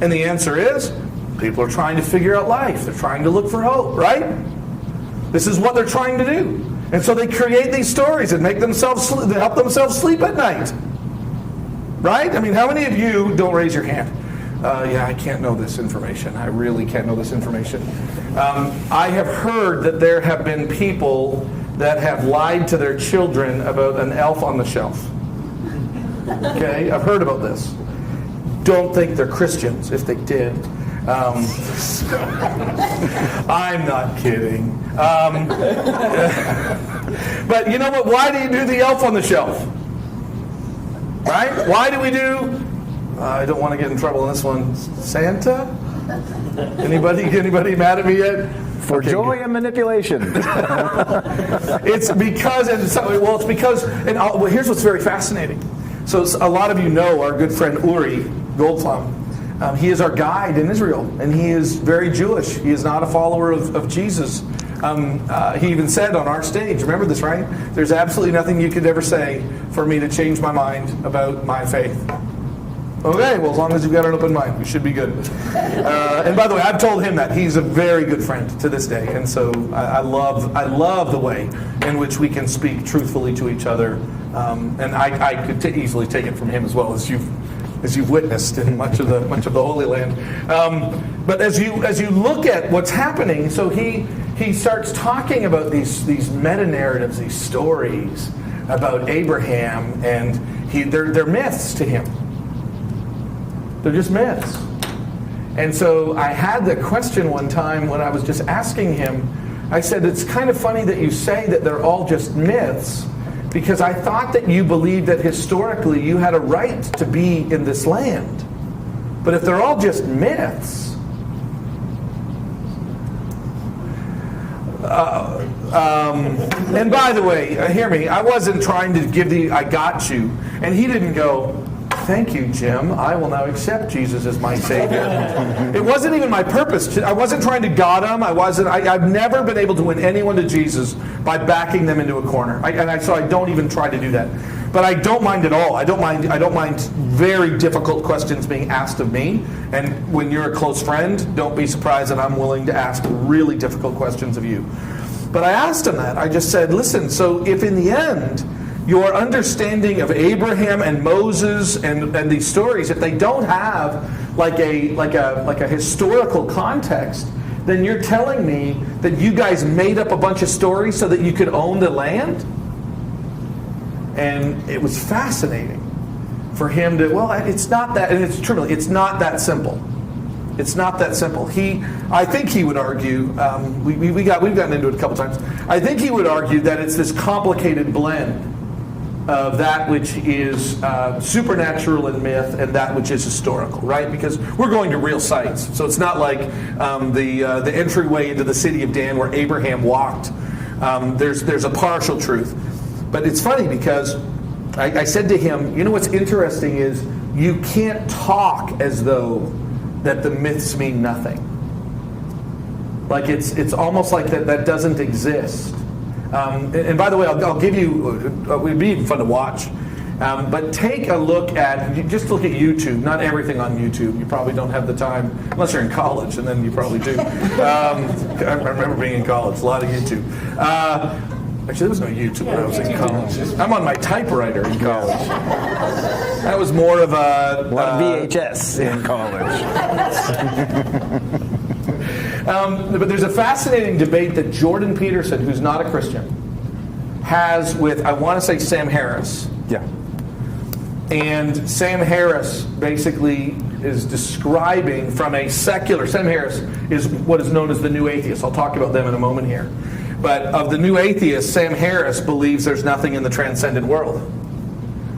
And the answer is, people are trying to figure out life. They're trying to look for hope, right? This is what they're trying to do. And so they create these stories and make themselves help themselves sleep at night. Right? I mean, how many of you, don't raise your hand, I can't know this information. I really can't know this information. I have heard that there have been people that have lied to their children about an elf on the shelf. Okay, I've heard about this. Don't think they're Christians if they did. I'm not kidding. But you know what? Why do you do the elf on the shelf? Right? Why do we do? I don't want to get in trouble on this one. Santa? Anybody mad at me yet? For joy and manipulation. It's because, here's what's very fascinating. So a lot of you know our good friend Uri Goldflam. He is our guide in Israel, and he is very Jewish. He is not a follower of Jesus. He even said on our stage, remember this, right? There's absolutely nothing you could ever say for me to change my mind about my faith. Okay, well, as long as you've got an open mind, we should be good. And by the way, I've told him that. He's a very good friend to this day. And so I love the way in which we can speak truthfully to each other. And I could easily take it from him as well, as you've witnessed in much of the Holy Land. But as you look at what's happening, so he starts talking about these meta-narratives, these stories about Abraham, and they're myths to him. They're just myths. And so I had the question one time when I was just asking him, I said, it's kind of funny that you say that they're all just myths, because I thought that you believed that historically you had a right to be in this land. But if they're all just myths, and by the way, hear me, I wasn't trying to give I got you. And he didn't go, thank you, Jim. I will now accept Jesus as my Savior. It wasn't even my purpose. I wasn't trying to God him. I've never been able to win anyone to Jesus by backing them into a corner. So I don't even try to do that. But I don't mind at all. I don't mind very difficult questions being asked of me. And when you're a close friend, don't be surprised that I'm willing to ask really difficult questions of you. But I asked him that. I just said, listen, so if in the end your understanding of Abraham and Moses and these stories, if they don't have like a historical context, then you're telling me that you guys made up a bunch of stories so that you could own the land? And it was fascinating for him to, well, it's not that, and it's true, it's not that simple. It's not that simple. I think he would argue, we've gotten into it a couple times, I think he would argue that it's this complicated blend of that which is supernatural and myth and that which is historical, right? Because we're going to real sites. So it's not like the entryway into the city of Dan where Abraham walked. There's a partial truth. But it's funny because I said to him, you know what's interesting is you can't talk as though that the myths mean nothing. Like it's almost like that doesn't exist. And by the way, I'll give you, it would be even fun to watch, but take a look at YouTube, not everything on YouTube. You probably don't have the time, unless you're in college, and then you probably do. I remember being in college, a lot of YouTube. Actually, there was no YouTube when I was in college. I'm on my typewriter in college. That was more of a lot of VHS in college. But there's a fascinating debate that Jordan Peterson, who's not a Christian, has with, I want to say, Sam Harris. Yeah. And Sam Harris basically is describing from a secular, Sam Harris is what is known as the New Atheist. I'll talk about them in a moment here. But of the New Atheists, Sam Harris believes there's nothing in the transcendent world.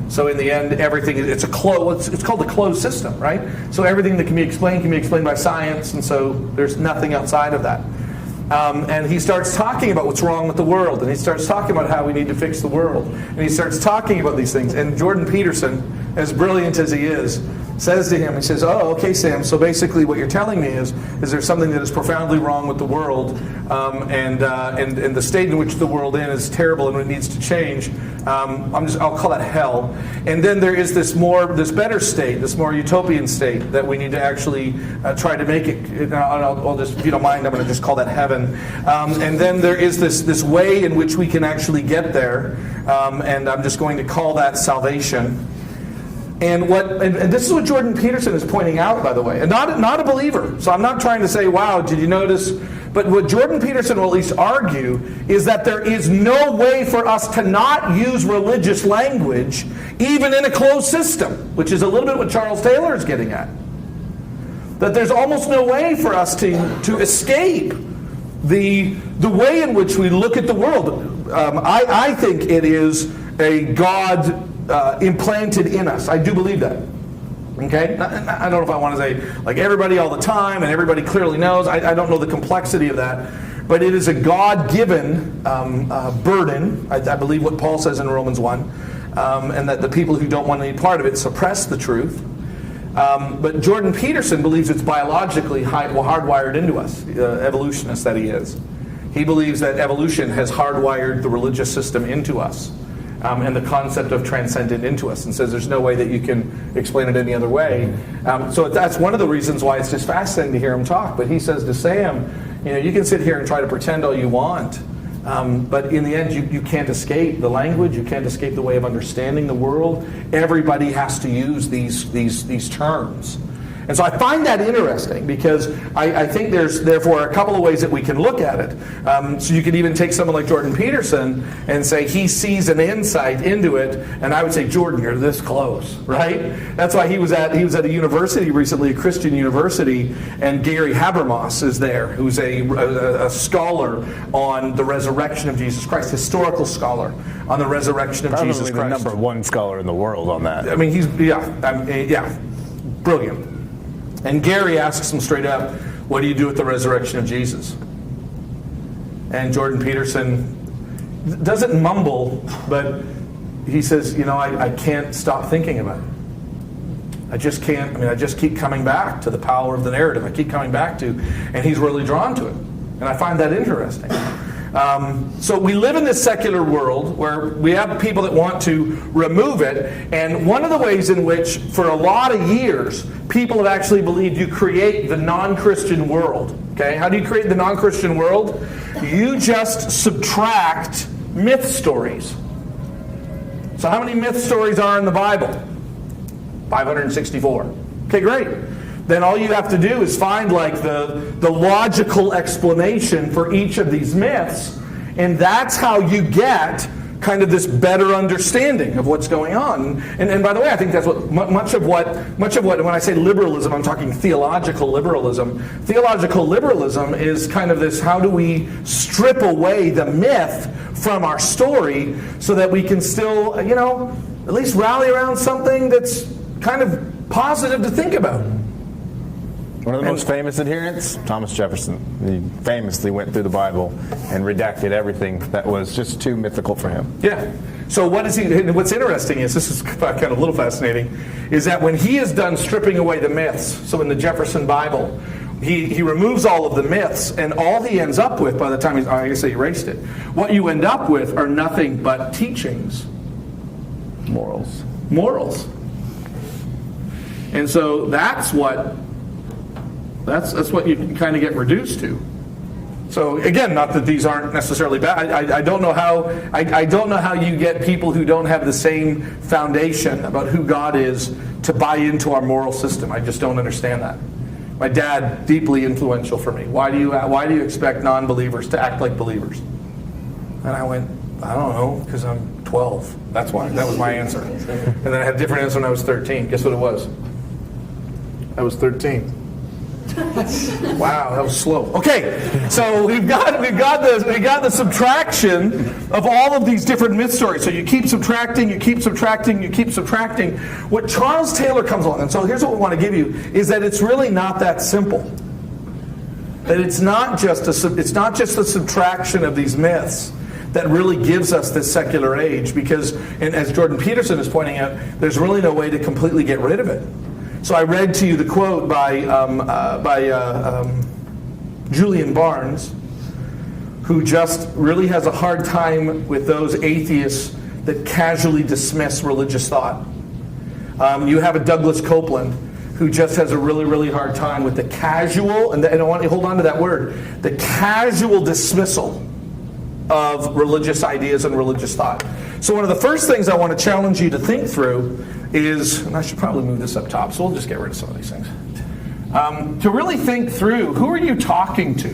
So in the end, everything, it's called a closed system, right? So everything that can be explained by science, and so there's nothing outside of that. And he starts talking about what's wrong with the world, and he starts talking about how we need to fix the world. And he starts talking about these things. And Jordan Peterson, as brilliant as he is, says to him, he says, oh, okay, Sam, so basically what you're telling me is there's something that is profoundly wrong with the world, and the state in which the world is terrible and it needs to change. I'll call that hell. And then there is this better state, this more utopian state that we need to actually try to make it. And I'll just, if you don't mind, I'm going to just call that heaven. And then there is this way in which we can actually get there, and I'm just going to call that salvation. And this is what Jordan Peterson is pointing out, by the way, and not a believer. So I'm not trying to say, wow, did you notice? But what Jordan Peterson will at least argue is that there is no way for us to not use religious language, even in a closed system, which is a little bit what Charles Taylor is getting at. That there's almost no way for us to escape the way in which we look at the world. I think it is a God implanted in us. I do believe that. Okay? I don't know if I want to say like everybody all the time and everybody clearly knows. I don't know the complexity of that. But it is a God-given burden. I believe what Paul says in Romans 1. And that the people who don't want any part of it suppress the truth. But Jordan Peterson believes it's biologically hardwired into us, the evolutionist that he is. He believes that evolution has hardwired the religious system into us. And the concept of transcendent into us, and says there's no way that you can explain it any other way. So that's one of the reasons why it's just fascinating to hear him talk. But he says to Sam, you can sit here and try to pretend all you want, but in the end you can't escape the language, you can't escape the way of understanding the world. Everybody has to use these terms. And so I find that interesting because I think there's therefore a couple of ways that we can look at it. So you could even take someone like Jordan Peterson and say he sees an insight into it, and I would say, Jordan, you're this close, right? That's why he was at a university recently, a Christian university, and Gary Habermas is there, who's a scholar on the resurrection of Jesus Christ, historical scholar on the resurrection of Probably Jesus Christ. the number one scholar in the world on that. I mean, he's brilliant. And Gary asks him straight up, what do you do with the resurrection of Jesus? And Jordan Peterson doesn't mumble, but he says, I can't stop thinking about it. I just can't. I just keep coming back to the power of the narrative. I keep coming back to, and he's really drawn to it. And I find that interesting. So we live in this secular world where we have people that want to remove it, and one of the ways in which for a lot of years people have actually believed you create the non-Christian world. Okay, how do you create the non-Christian world? You just subtract myth stories. So how many myth stories are in the Bible? 564. Okay, great. Then all you have to do is find like the logical explanation for each of these myths, and that's how you get kind of this better understanding of what's going on. And by the way, I think that's what much of what when I say liberalism, I'm talking theological liberalism. Theological liberalism is kind of this: how do we strip away the myth from our story so that we can still, at least rally around something that's kind of positive to think about. One of the most famous adherents, Thomas Jefferson. He famously went through the Bible and redacted everything that was just too mythical for him. Yeah. So what's interesting is, this is kind of a little fascinating, is that when he is done stripping away the myths, so in the Jefferson Bible, he removes all of the myths, and all he ends up with, by the time I guess he erased it, what you end up with are nothing but teachings. Morals. And so that's what you can kind of get reduced to. So again, not that these aren't necessarily bad. I don't know how you get people who don't have the same foundation about who God is to buy into our moral system. I just don't understand that. My dad, deeply influential for me. Why do you expect non-believers to act like believers? And I went, I don't know, because I'm 12. That's why. That was my answer. And then I had a different answer when I was 13. Guess what it was? I was 13. Wow, that was slow. Okay, so we've got the subtraction of all of these different myth stories. So you keep subtracting. What Charles Taylor comes along, and so here's what we want to give you, is that it's really not that simple. That it's not just the subtraction of these myths that really gives us this secular age, because, and as Jordan Peterson is pointing out, there's really no way to completely get rid of it. So I read to you the quote by Julian Barnes, who just really has a hard time with those atheists that casually dismiss religious thought. You have a Douglas Copeland, who just has a really, really hard time with the casual, and I want you to hold on to that word, the casual dismissal of religious ideas and religious thought. So one of the first things I want to challenge you to think through is, and I should probably move this up top, so we'll just get rid of some of these things. To really think through, who are you talking to?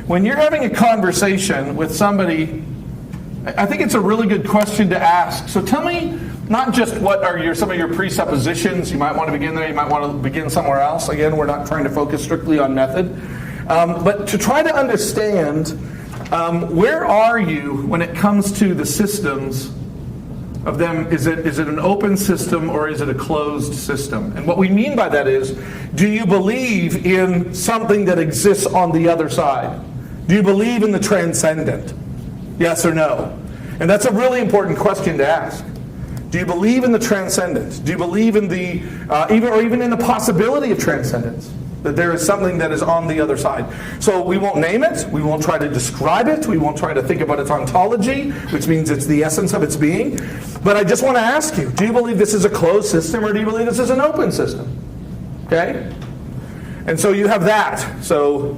When you're having a conversation with somebody, I think it's a really good question to ask. So tell me not just what are some of your presuppositions. You might want to begin there. You might want to begin somewhere else. Again, we're not trying to focus strictly on method. But to try to understand where are you when it comes to the systems of them. Is it an open system or is it a closed system? And what we mean by that is, do you believe in something that exists on the other side? Do you believe in the transcendent? Yes or no? And that's a really important question to ask. Do you believe in the transcendent? Do you believe in the even in the possibility of transcendence? That there is something that is on the other side. So we won't name it. We won't try to describe it. We won't try to think about its ontology, which means it's the essence of its being. But I just want to ask you, do you believe this is a closed system or do you believe this is an open system? Okay? And so you have that. So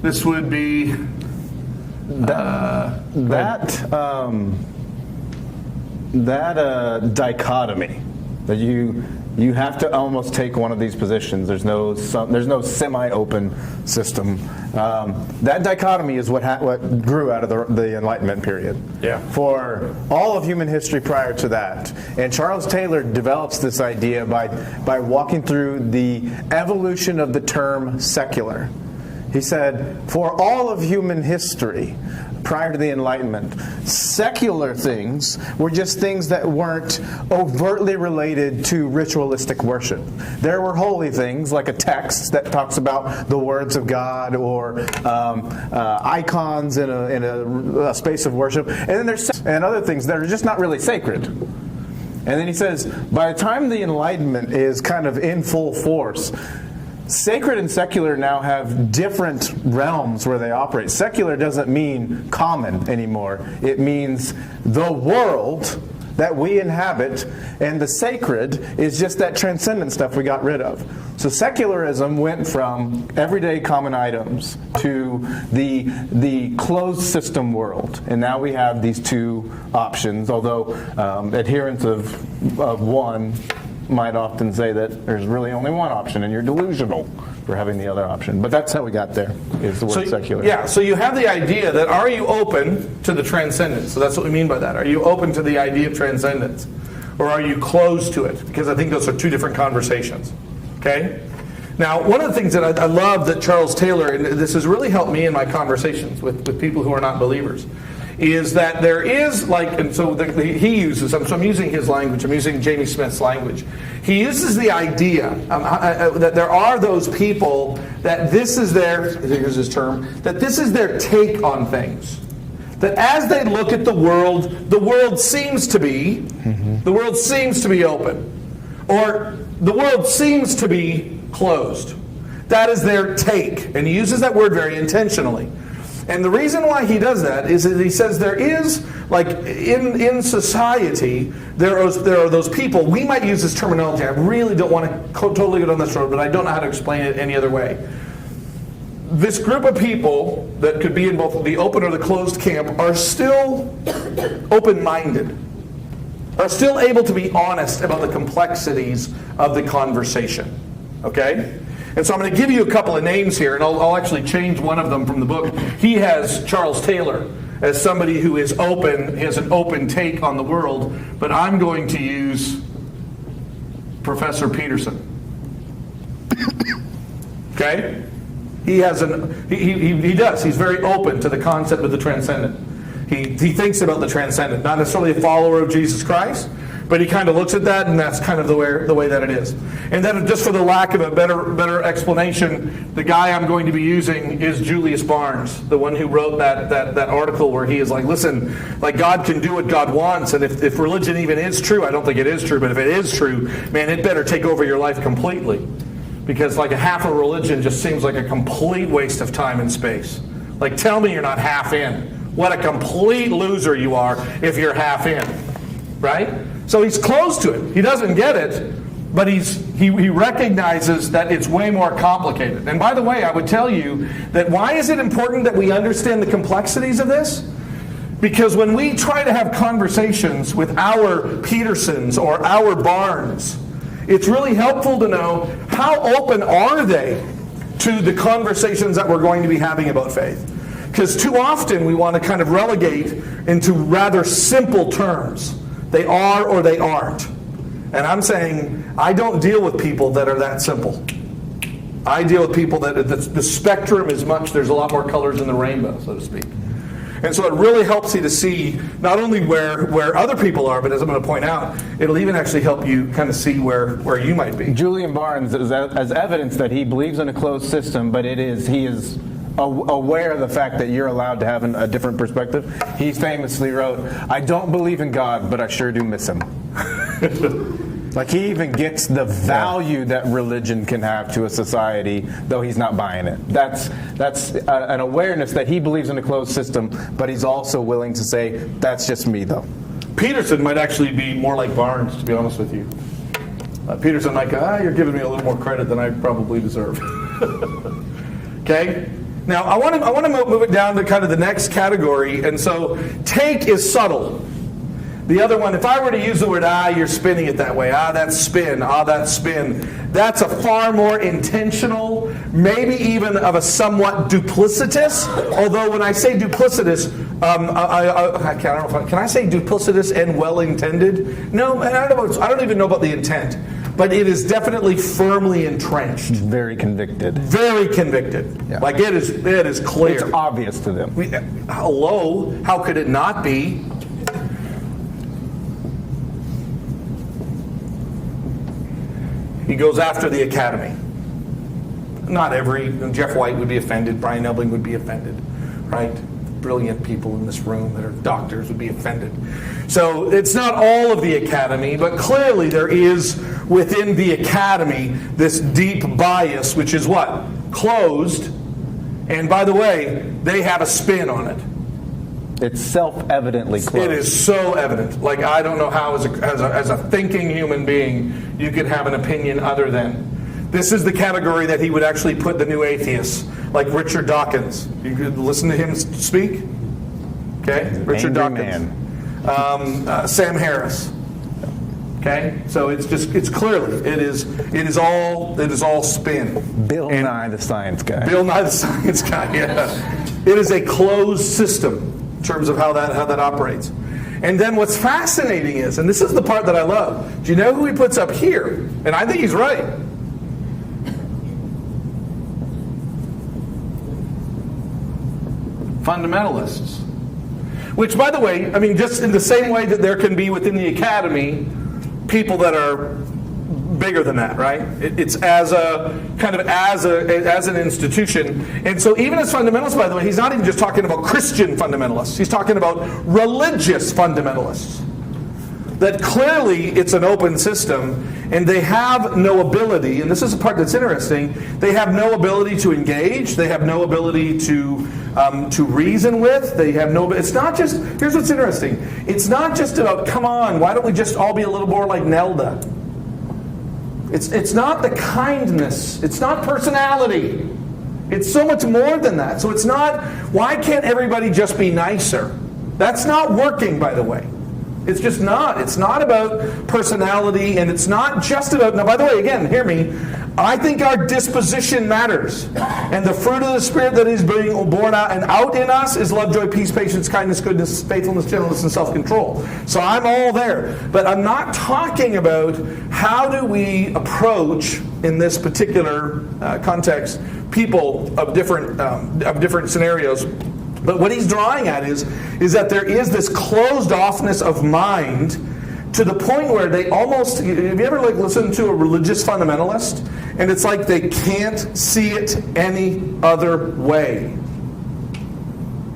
this would be... That dichotomy that you have to almost take one of these positions. There's no semi-open system. That dichotomy is what grew out of the Enlightenment period. Yeah. For all of human history prior to that, and Charles Taylor develops this idea by walking through the evolution of the term secular. He said, for all of human history, prior to the Enlightenment, secular things were just things that weren't overtly related to ritualistic worship. There were holy things, like a text that talks about the words of God, or icons in a space of worship. And then there's other things that are just not really sacred. And then he says, by the time the Enlightenment is kind of in full force, sacred and secular now have different realms where they operate. Secular doesn't mean common anymore. It means the world that we inhabit, and the sacred is just that transcendent stuff we got rid of. So secularism went from everyday common items to the closed system world. And now we have these two options, although adherents of one might often say that there's really only one option and you're delusional for having the other option. But that's how we got there, is the word secular. Yeah, so you have the idea that are you open to the transcendence? So that's what we mean by that. Are you open to the idea of transcendence? Or are you closed to it? Because I think those are two different conversations. Okay? Now, one of the things that I love that Charles Taylor, and this has really helped me in my conversations with people who are not believers, is that there is, and so he uses, so I'm using his language, I'm using Jamie Smith's language. He uses the idea that there are those people that this is here's his term, that this is their take on things. That as they look at the world seems to be open. Or the world seems to be closed. That is their take. And he uses that word very intentionally. And the reason why he does that is that he says there is, in society, there are those people, we might use this terminology, I really don't want to totally go down this road, but I don't know how to explain it any other way. This group of people that could be in both the open or the closed camp are still open-minded, are still able to be honest about the complexities of the conversation. Okay? And so I'm going to give you a couple of names here, and I'll actually change one of them from the book. He has Charles Taylor as somebody who is open, has an open take on the world, but I'm going to use Professor Peterson. Okay? He has he does. He's very open to the concept of the transcendent. He thinks about the transcendent, not necessarily a follower of Jesus Christ, but he kind of looks at that, and that's kind of the way that it is. And then, just for the lack of a better explanation, the guy I'm going to be using is Julius Barnes, the one who wrote that article where he is like, listen, God can do what God wants, and if religion even is true, I don't think it is true, but if it is true, man, it better take over your life completely. Because a half of religion just seems like a complete waste of time and space. Tell me you're not half in. What a complete loser you are if you're half in. Right? So he's close to it. He doesn't get it, but he's he recognizes that it's way more complicated. And by the way, I would tell you that why is it important that we understand the complexities of this? Because when we try to have conversations with our Petersons or our Barnes, it's really helpful to know how open are they to the conversations that we're going to be having about faith. Because too often we want to kind of relegate into rather simple terms. They are or they aren't. And I'm saying I don't deal with people that are that simple. I deal with people that the spectrum is much, there's a lot more colors in the rainbow, so to speak. And so it really helps you to see not only where other people are, but as I'm going to point out, it'll even actually help you kind of see where you might be. Julian Barnes is as evidence that he believes in a closed system, but he is aware of the fact that you're allowed to have a different perspective. He famously wrote, "I don't believe in God, but I sure do miss him." Like, he even gets the value that religion can have to a society, though he's not buying it. That's an awareness that he believes in a closed system, but he's also willing to say, that's just me, though. Peterson might actually be more like Barnes, to be honest with you. Peterson might go, you're giving me a little more credit than I probably deserve. Okay? Now, I want to move it down to kind of the next category, and so take is subtle. The other one, if I were to use the word, you're spinning it that way. That's spin. That's spin. That's a far more intentional, maybe even of a somewhat duplicitous. Although when I say duplicitous, can I say duplicitous and well-intended? No, I don't even know about the intent. But it is definitely firmly entrenched. Very convicted. Very convicted. Yeah. Like it is clear. It's obvious to them. Hello? How could it not be? He goes after the academy. Not Jeff White would be offended, Brian Elbling would be offended, right? Brilliant people in this room that are doctors would be offended. So it's not all of the academy, but clearly there is within the academy this deep bias, which is what? Closed. And by the way, they have a spin on it. It's self-evidently closed. It is so evident. Like, I don't know how, as a thinking human being, you could have an opinion other than. This is the category that he would actually put the new atheists, like Richard Dawkins. You could listen to him speak. Okay, Richard Dawkins. Sam Harris. Okay, so it's clearly it is all spin. Bill Nye the Science Guy. Bill Nye the Science Guy. Yeah, it is a closed system in terms of how that operates. And then what's fascinating is, and this is the part that I love, do you know who he puts up here? And I think he's right. Fundamentalists. Which, by the way, I mean, just in the same way that there can be within the academy people that are bigger than that, right? It's as an institution. And so even as fundamentalists, by the way, he's not even just talking about Christian fundamentalists. He's talking about religious fundamentalists. That clearly it's an open system, and they have no ability, and this is the part that's interesting, they have no ability to engage, they have no ability to reason with, they have no, it's not just, here's what's interesting, it's not just about, come on, why don't we just all be a little more like Nelda? It's not the kindness, it's not personality, it's so much more than that. So it's not, why can't everybody just be nicer? That's not working, by the way. It's just not. It's not about personality, and it's not just about... Now, by the way, again, hear me. I think our disposition matters. And the fruit of the Spirit that is being born out and out in us is love, joy, peace, patience, kindness, goodness, faithfulness, gentleness, and self-control. So I'm all there. But I'm not talking about how do we approach, in this particular context, people of different scenarios. But what he's drawing at is that there is this closed offness of mind to the point where they almost, have you ever listened to a religious fundamentalist? And it's like they can't see it any other way.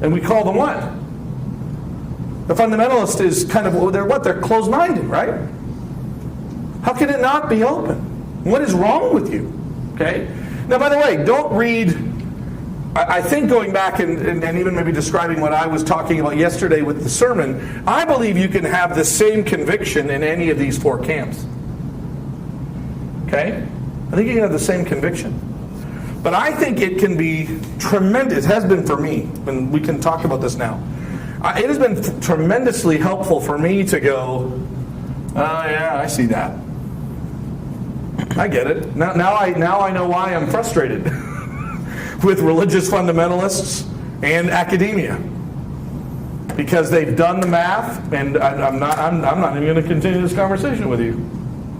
And we call them what? The fundamentalist is kind of, they're closed-minded, right? How can it not be open? What is wrong with you? Okay? Now, by the way, don't read... I think going back and even maybe describing what I was talking about yesterday with the sermon, I believe you can have the same conviction in any of these four camps. Okay? I think you can have the same conviction. But I think it can be tremendous, it has been for me, and we can talk about this now. It has been tremendously helpful for me to go, oh yeah, I see that. I get it. Now I know why I'm frustrated with religious fundamentalists and academia. Because they've done the math, and I'm not even going to continue this conversation with you.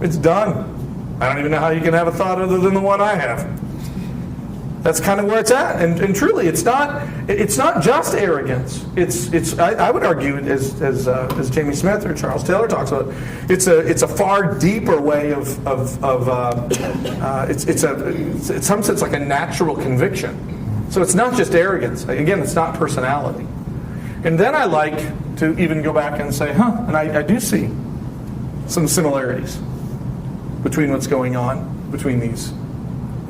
It's done. I don't even know how you can have a thought other than the one I have. That's kind of where it's at, and truly, it's not just arrogance. I would argue, as Jamie Smith or Charles Taylor talks about, it's a far deeper way of it's in some sense like a natural conviction. So it's not just arrogance. Again, it's not personality. And then I like to even go back and say, and I do see some similarities between what's going on between these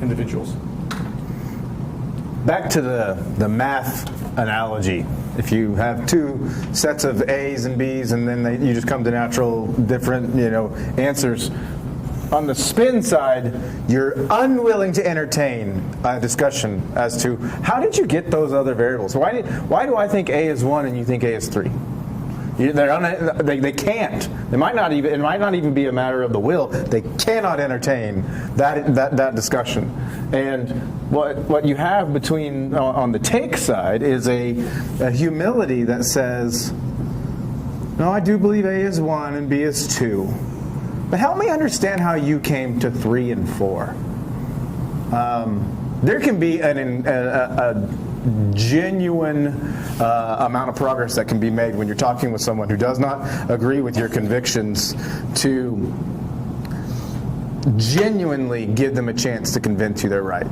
individuals. Back to the math analogy. If you have two sets of A's and B's and then you just come to natural different answers. On the spin side, you're unwilling to entertain a discussion as to how did you get those other variables? Why do I think A is 1 and you think A is 3? They can't. It might not even be a matter of the will. They cannot entertain that discussion. And what you have between on the take side is a humility that says, no, I do believe A is 1 and B is 2. But help me understand how you came to 3 and 4. There can be a genuine amount of progress that can be made when you're talking with someone who does not agree with your convictions to genuinely give them a chance to convince you they're right.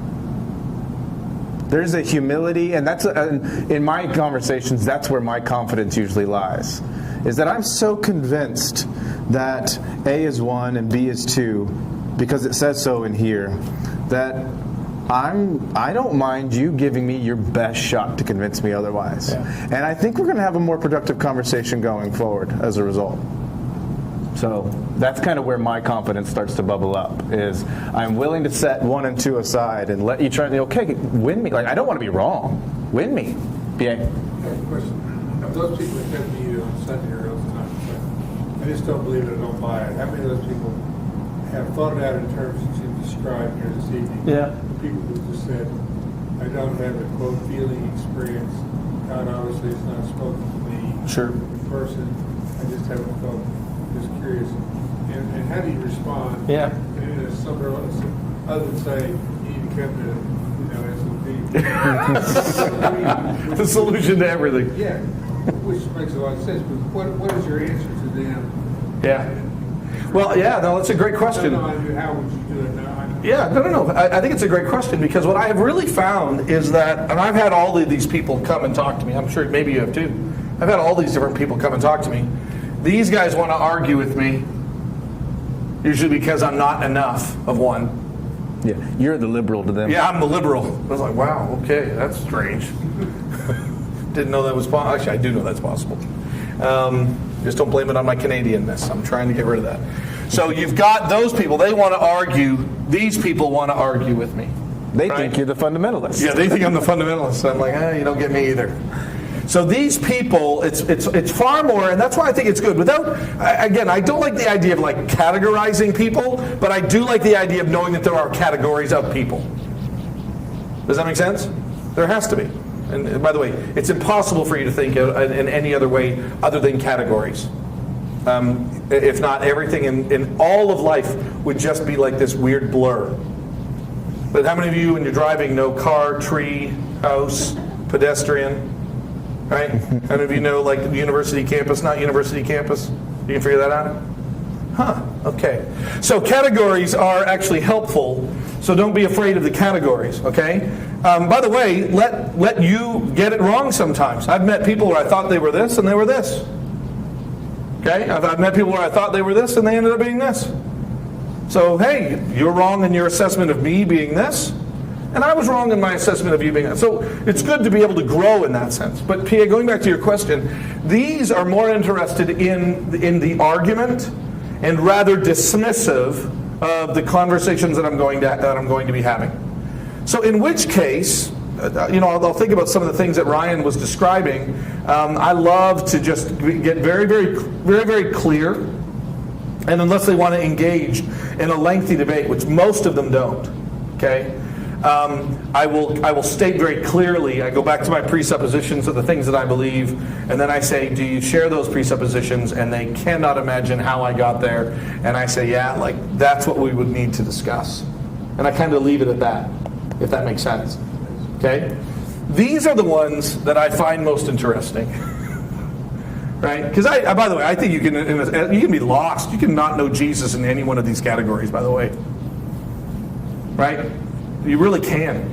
There's a humility, and that's in my conversations, that's where my confidence usually lies. Is that I'm so convinced that A is 1 and B is 2 because it says so in here that I don't mind you giving me your best shot to convince me otherwise. Yeah. And I think we're going to have a more productive conversation going forward as a result. So that's kind of where my confidence starts to bubble up, is I'm willing to set 1 and 2 aside and let you try to, okay, win me. Like, I don't want to be wrong. Win me. BA. I have a question. Of those people that come to you on Sunday or else time, I just don't believe it, I don't buy it. How many of those people have thought it out in terms that you described here this evening? Yeah. People who just said, I don't have a, quote, feeling experience. God obviously is not spoken to me Sure. in person. I just haven't felt, just curious. And how do you respond? Yeah. And other than say, you need to come to, SOT. The solution to everything. Yeah, which makes a lot of sense. But what is your answer to them? Yeah. Well, yeah, no, that's a great question. How would you do it now? Yeah, no. I think it's a great question, because what I have really found is that, and I've had all of these people come and talk to me. I'm sure maybe you have too. I've had all these different people come and talk to me. These guys want to argue with me, usually because I'm not enough of one. Yeah, you're the liberal to them. Yeah, I'm the liberal. I was like, wow, okay, that's strange. Didn't know that was possible. Actually, I do know that's possible. Just don't blame it on my Canadianness. I'm trying to get rid of that. So you've got those people. They want to argue. These people want to argue with me. They think you're the fundamentalist. Yeah, they think I'm the fundamentalist. I'm like, you don't get me either. So these people, it's far more, and that's why I think it's good. Again, I don't like the idea of like categorizing people, but I do like the idea of knowing that there are categories of people. Does that make sense? There has to be. And by the way, it's impossible for you to think in any other way other than categories. If not, everything in all of life would just be like this weird blur. But how many of you, when you're driving, know car, tree, house, pedestrian? Right? How many of you know, like, university campus, not university campus? You can figure that out? Huh, okay. So categories are actually helpful, so don't be afraid of the categories, okay? By the way, let you get it wrong sometimes. I've met people where I thought they were this and they were this. Okay? I've met people where I thought they were this and they ended up being this. So, hey, you're wrong in your assessment of me being this, and I was wrong in my assessment of you being that. So it's good to be able to grow in that sense. But Pia, going back to your question, these are more interested in the argument and rather dismissive of the conversations that I'm going to be having. So in which case, I'll think about some of the things that Ryan was describing. I love to just get very, very, very, very clear, and unless they want to engage in a lengthy debate, which most of them don't, okay, I will state very clearly. I go back to my presuppositions of the things that I believe, and then I say, do you share those presuppositions? And they cannot imagine how I got there. And I say, yeah, like that's what we would need to discuss. And I kind of leave it at that, if that makes sense. Okay? These are the ones that I find most interesting. Right? Because by the way, I think you can be lost. You can not know Jesus in any one of these categories, by the way. Right? You really can.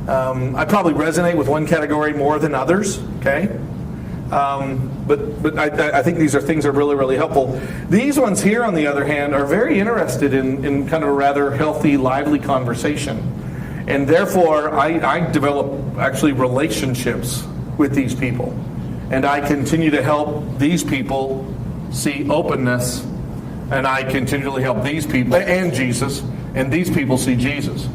I probably resonate with one category more than others, okay? But I think these are things that are really, really helpful. These ones here, on the other hand, are very interested in kind of a rather healthy, lively conversation. And therefore, I develop actually relationships with these people. And I continue to help these people see openness. And I continually help these people and Jesus. And these people see Jesus.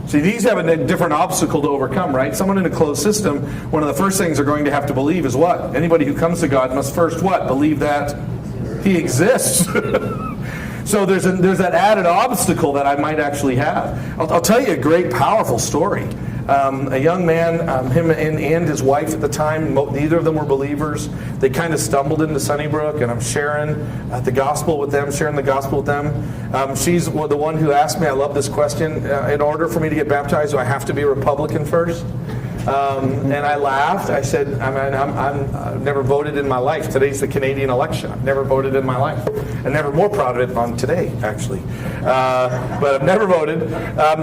See, these have a different obstacle to overcome, right? Someone in a closed system, one of the first things they're going to have to believe is what? Anybody who comes to God must first what? Believe that He exists. So there's that added obstacle that I might actually have. I'll tell you a great, powerful story. A young man, him and his wife at the time, neither of them were believers. They kind of stumbled into Sunnybrook, and I'm sharing the gospel with them, She's the one who asked me, I love this question, in order for me to get baptized, do I have to be a Republican first? And I laughed. I said, I've never voted in my life. Today's the Canadian election. I've never voted in my life. I'm never more proud of it on today, actually. But I've never voted.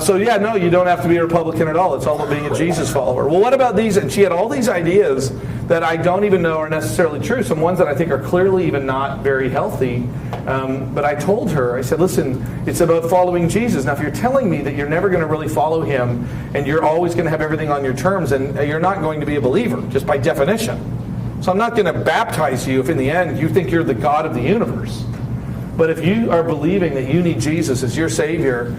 So yeah, no, you don't have to be a Republican at all. It's all about being a Jesus follower. Well, what about these? And she had all these ideas that I don't even know are necessarily true. Some ones that I think are clearly even not very healthy. But I told her, I said, listen, it's about following Jesus. Now, if you're telling me that you're never going to really follow Him and you're always going to have everything on your terms, and you're not going to be a believer, just by definition. So I'm not going to baptize you if in the end you think you're the God of the universe. But if you are believing that you need Jesus as your Savior,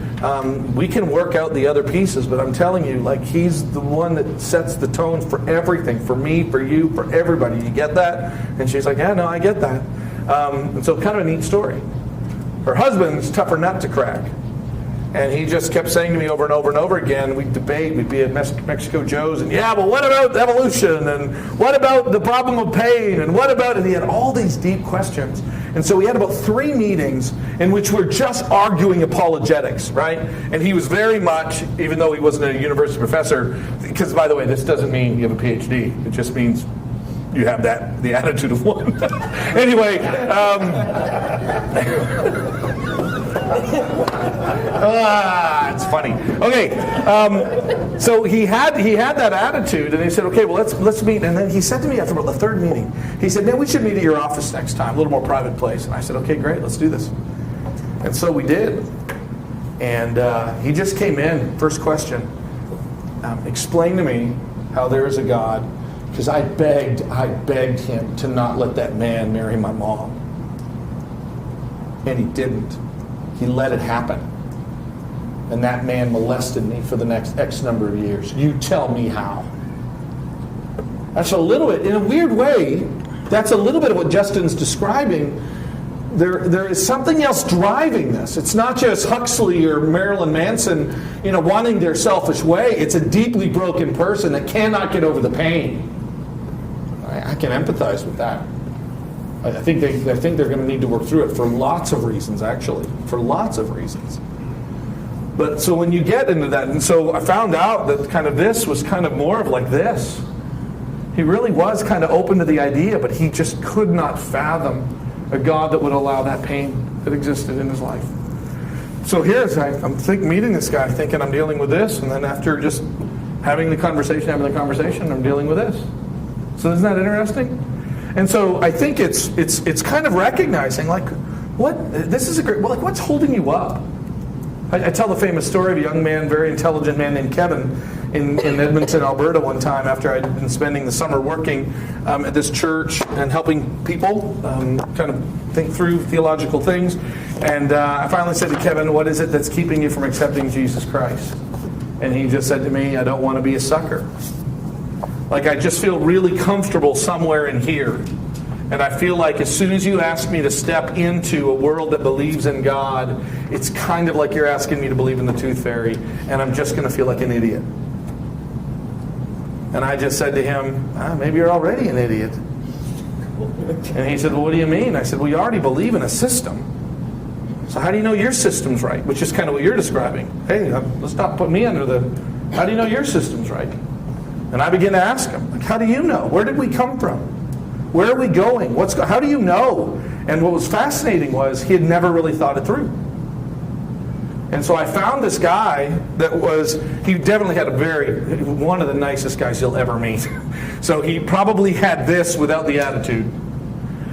we can work out the other pieces. But I'm telling you, like, He's the one that sets the tone for everything, for me, for you, for everybody. You get that? And she's like, yeah, no, I get that. And so kind of a neat story. Her husband's tougher nut to crack. And he just kept saying to me over and over and over again, we'd debate, we'd be at Mexico Joe's, and yeah, but what about evolution? And what about the problem of pain? And what about, and he had all these deep questions. And so we had about 3 meetings in which we're just arguing apologetics, right? And he was very much, even though he wasn't a university professor, because by the way, this doesn't mean you have a PhD. It just means you have the attitude of one. Anyway, it's funny. Okay, so he had that attitude, and he said, "Okay, well let's meet." And then he said to me after about the 3rd meeting, he said, "Man, we should meet at your office next time, a little more private place." And I said, "Okay, great, let's do this." And so we did. And he just came in. First question: explain to me how there is a God, because I begged him to not let that man marry my mom, and he didn't. He let it happen. And that man molested me for the next X number of years. You tell me how. That's a little bit, in a weird way, that's a little bit of what Justin's describing. There is something else driving this. It's not just Huxley or Marilyn Manson, wanting their selfish way. It's a deeply broken person that cannot get over the pain. I can empathize with that. I think they're going to need to work through it for lots of reasons, actually. For lots of reasons. But so when you get into that, and so I found out that kind of this was kind of more of like this. He really was kind of open to the idea, but he just could not fathom a God that would allow that pain that existed in his life. So I'm meeting this guy thinking I'm dealing with this, and then after just having the conversation, I'm dealing with this. So isn't that interesting? And so I think it's kind of recognizing, like, what's holding you up? I tell the famous story of a young man, very intelligent man named Kevin in Edmonton, Alberta one time after I'd been spending the summer working at this church and helping people kind of think through theological things. And I finally said to Kevin, what is it that's keeping you from accepting Jesus Christ? And he just said to me, I don't want to be a sucker. Like, I just feel really comfortable somewhere in here. And I feel like as soon as you ask me to step into a world that believes in God, it's kind of like you're asking me to believe in the tooth fairy, and I'm just going to feel like an idiot. And I just said to him, maybe you're already an idiot. And he said, well, what do you mean? I said, well, you already believe in a system. So how do you know your system's right? Which is kind of what you're describing. Hey, let's not put me under the... How do you know your system's right? And I began to ask him, like, how do you know? Where did we come from? Where are we going? How do you know? And what was fascinating was he had never really thought it through. And so I found this guy he definitely had one of the nicest guys you'll ever meet. So he probably had this without the attitude.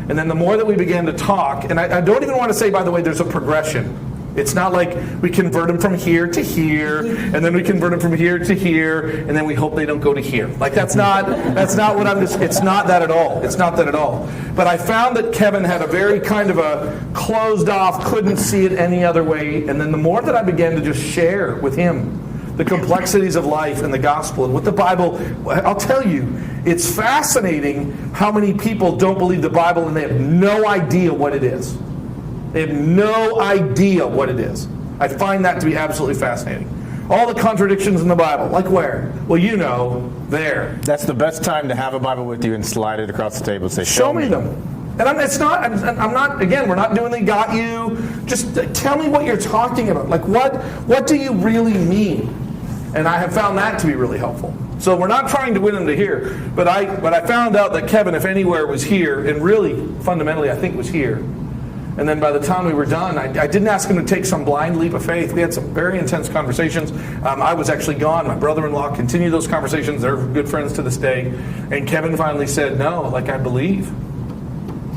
And then the more that we began to talk, and I don't even want to say, by the way, there's a progression. It's not like we convert them from here to here, and then we convert them from here to here, and then we hope they don't go to here. Like, that's not what I'm just, it's not that at all. It's not that at all. But I found that Kevin had a very kind of a closed off, couldn't see it any other way. And then the more that I began to just share with him the complexities of life and the gospel and what the Bible, I'll tell you, it's fascinating how many people don't believe the Bible and they have no idea what it is. They have no idea what it is. I find that to be absolutely fascinating. All the contradictions in the Bible, like where? Well, you know, there. That's the best time to have a Bible with you and slide it across the table and say, show me them. And I'm not, again, we're not doing the got you. Just tell me what you're talking about. Like, what do you really mean? And I have found that to be really helpful. So we're not trying to win them to here. But I found out that Kevin, if anywhere, was here, and really, fundamentally, I think was here. And then by the time we were done, I didn't ask him to take some blind leap of faith. We had some very intense conversations. I was actually gone. My brother-in-law continued those conversations. They're good friends to this day. And Kevin finally said, no, like, I believe.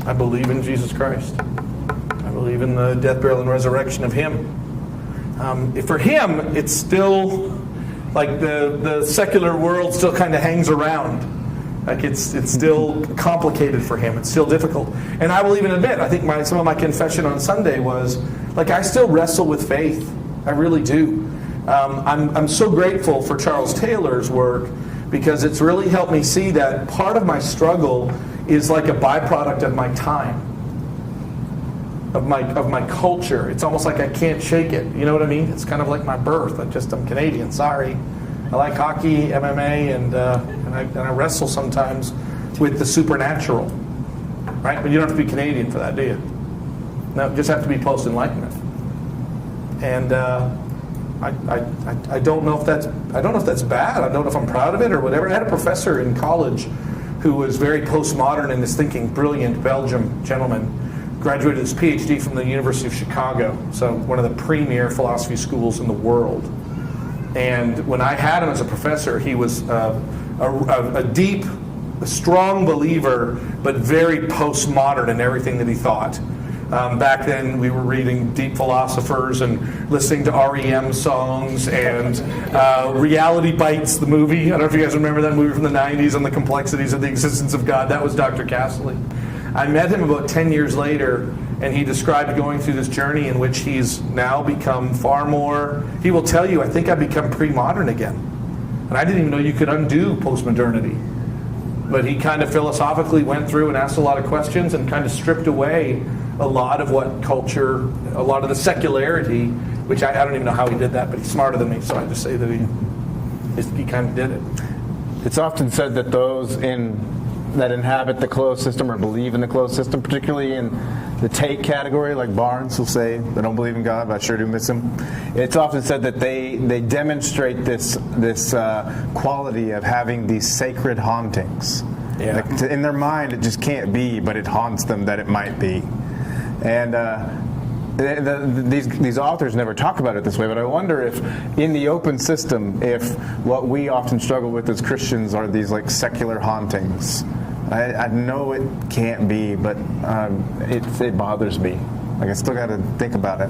I believe in Jesus Christ. I believe in the death, burial, and resurrection of Him. For him, it's still like the secular world still kind of hangs around. Like it's still complicated for him. It's still difficult. And I will even admit, I think some of my confession on Sunday was, like, I still wrestle with faith. I really do. I'm so grateful for Charles Taylor's work because it's really helped me see that part of my struggle is like a byproduct of my time, of my culture. It's almost like I can't shake it. You know what I mean? It's kind of like my birth. I'm Canadian. Sorry. I like hockey, MMA, and I wrestle sometimes with the supernatural, right? But you don't have to be Canadian for that, do you? No, you just have to be post-Enlightenment. And I don't know if that's bad. I don't know if I'm proud of it or whatever. I had a professor in college who was very postmodern in his thinking, brilliant Belgian gentleman, graduated his PhD from the University of Chicago, so one of the premier philosophy schools in the world. And when I had him as a professor, he was a deep, strong believer, but very postmodern in everything that he thought. Back then, we were reading deep philosophers and listening to REM songs and Reality Bites, the movie. I don't know if you guys remember that movie from the 90s on the complexities of the existence of God. That was Dr. Castley. I met him about 10 years later, and he described going through this journey in which he's now become far more, he will tell you, I think I've become pre-modern again. And I didn't even know you could undo post-modernity. But he kind of philosophically went through and asked a lot of questions and kind of stripped away a lot of what culture, a lot of the secularity, which I don't even know how he did that, but he's smarter than me, so I just say that he kind of did it. It's often said that those that inhabit the closed system or believe in the closed system, particularly in the take category, like Barnes will say, they don't believe in God, but I sure do miss him. It's often said that they demonstrate this quality of having these sacred hauntings. Yeah. Like in their mind, it just can't be, but it haunts them that it might be. And these authors never talk about it this way, but I wonder if in the open system, if what we often struggle with as Christians are these like secular hauntings. I know it can't be, but it bothers me. Like I still got to think about it.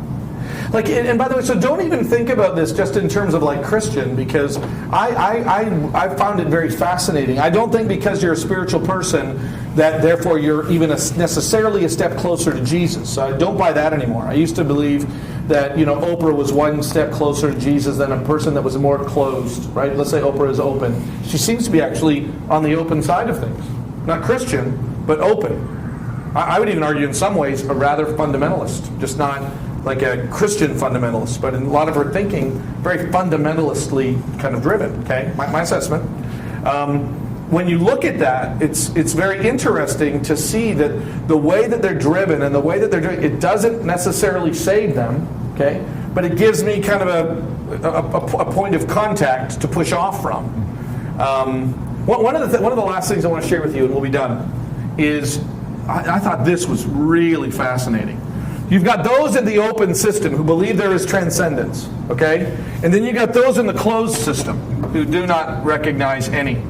Like, and by the way, so don't even think about this just in terms of like Christian, because I found it very fascinating. I don't think because you're a spiritual person that therefore you're even necessarily a step closer to Jesus. So I don't buy that anymore. I used to believe that, you know, Oprah was one step closer to Jesus than a person that was more closed, right? Let's say Oprah is open. She seems to be actually on the open side of things. Not Christian, but open. I would even argue in some ways a rather fundamentalist, just not like a Christian fundamentalist, but in a lot of her thinking, very fundamentally kind of driven, okay? My assessment. When you look at that, it's very interesting to see that the way that they're driven and the way that they're doing it doesn't necessarily save them, okay? But it gives me kind of a point of contact to push off from. One of the last things I want to share with you, and we'll be done, is I thought this was really fascinating. You've got those in the open system who believe there is transcendence, okay? And then you got those in the closed system who do not recognize any.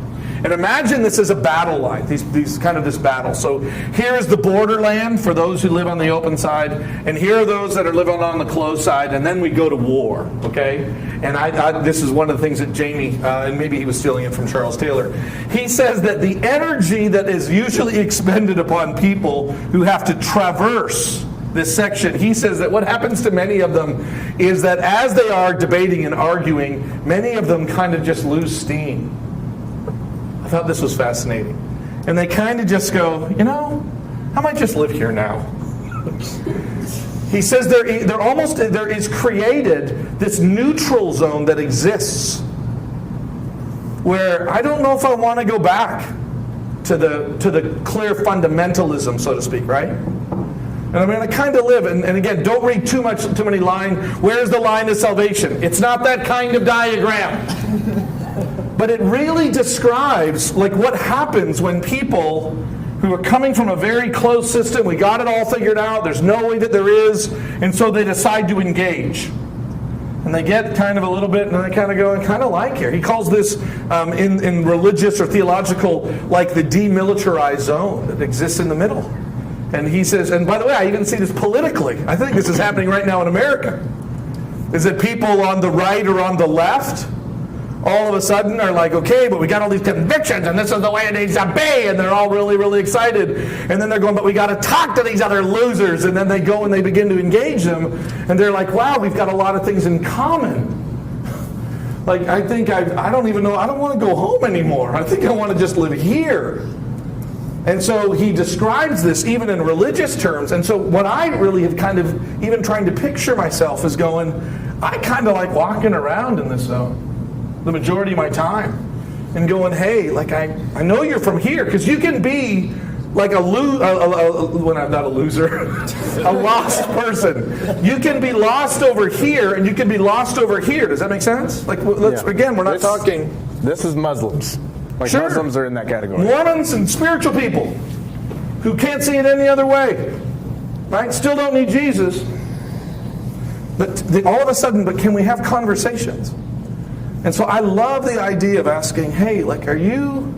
And imagine this as a battle line, these kind of this battle. So here is the borderland for those who live on the open side, and here are those that are living on the closed side, and then we go to war, okay? And this is one of the things that Jamie, and maybe he was stealing it from Charles Taylor, he says that the energy that is usually expended upon people who have to traverse this section, he says that what happens to many of them is that as they are debating and arguing, many of them kind of just lose steam. I thought this was fascinating. And they kind of just go, you know, I might just live here now. He says there is created this neutral zone that exists where I don't know if I want to go back to the clear fundamentalism, so to speak, right? And I'm going to kind of live, and again, don't read too many lines. Where's the line of salvation? It's not that kind of diagram. But it really describes like what happens when people who are coming from a very closed system, we got it all figured out, there's no way that there is, and so they decide to engage. And they get kind of a little bit, and they kind of go, I kind of like here. He calls this, in religious or theological, like the demilitarized zone that exists in the middle. And he says, and by the way, I even see this politically. I think this is happening right now in America. Is that people on the right or on the left all of a sudden are like, okay, but we got all these convictions, and this is the way it needs to be, and they're all really, really excited. And then they're going, but we got to talk to these other losers. And then they go and they begin to engage them, and they're like, wow, we've got a lot of things in common. Like, I think I don't even know, I don't want to go home anymore. I think I want to just live here. And so he describes this even in religious terms. And so what I really have kind of even trying to picture myself is going, I kind of like walking around in this zone the majority of my time and going, hey, like I know you're from here, because you can be like when I'm not a loser, a lost person. You can be lost over here, and you can be lost over here. Does that make sense? Like, again, we're not talking. This is Muslims. Like, sure. Muslims are in that category. Mormons and spiritual people who can't see it any other way, right? Still don't need Jesus. But all of a sudden, but can we have conversations? And so I love the idea of asking, hey, like, are you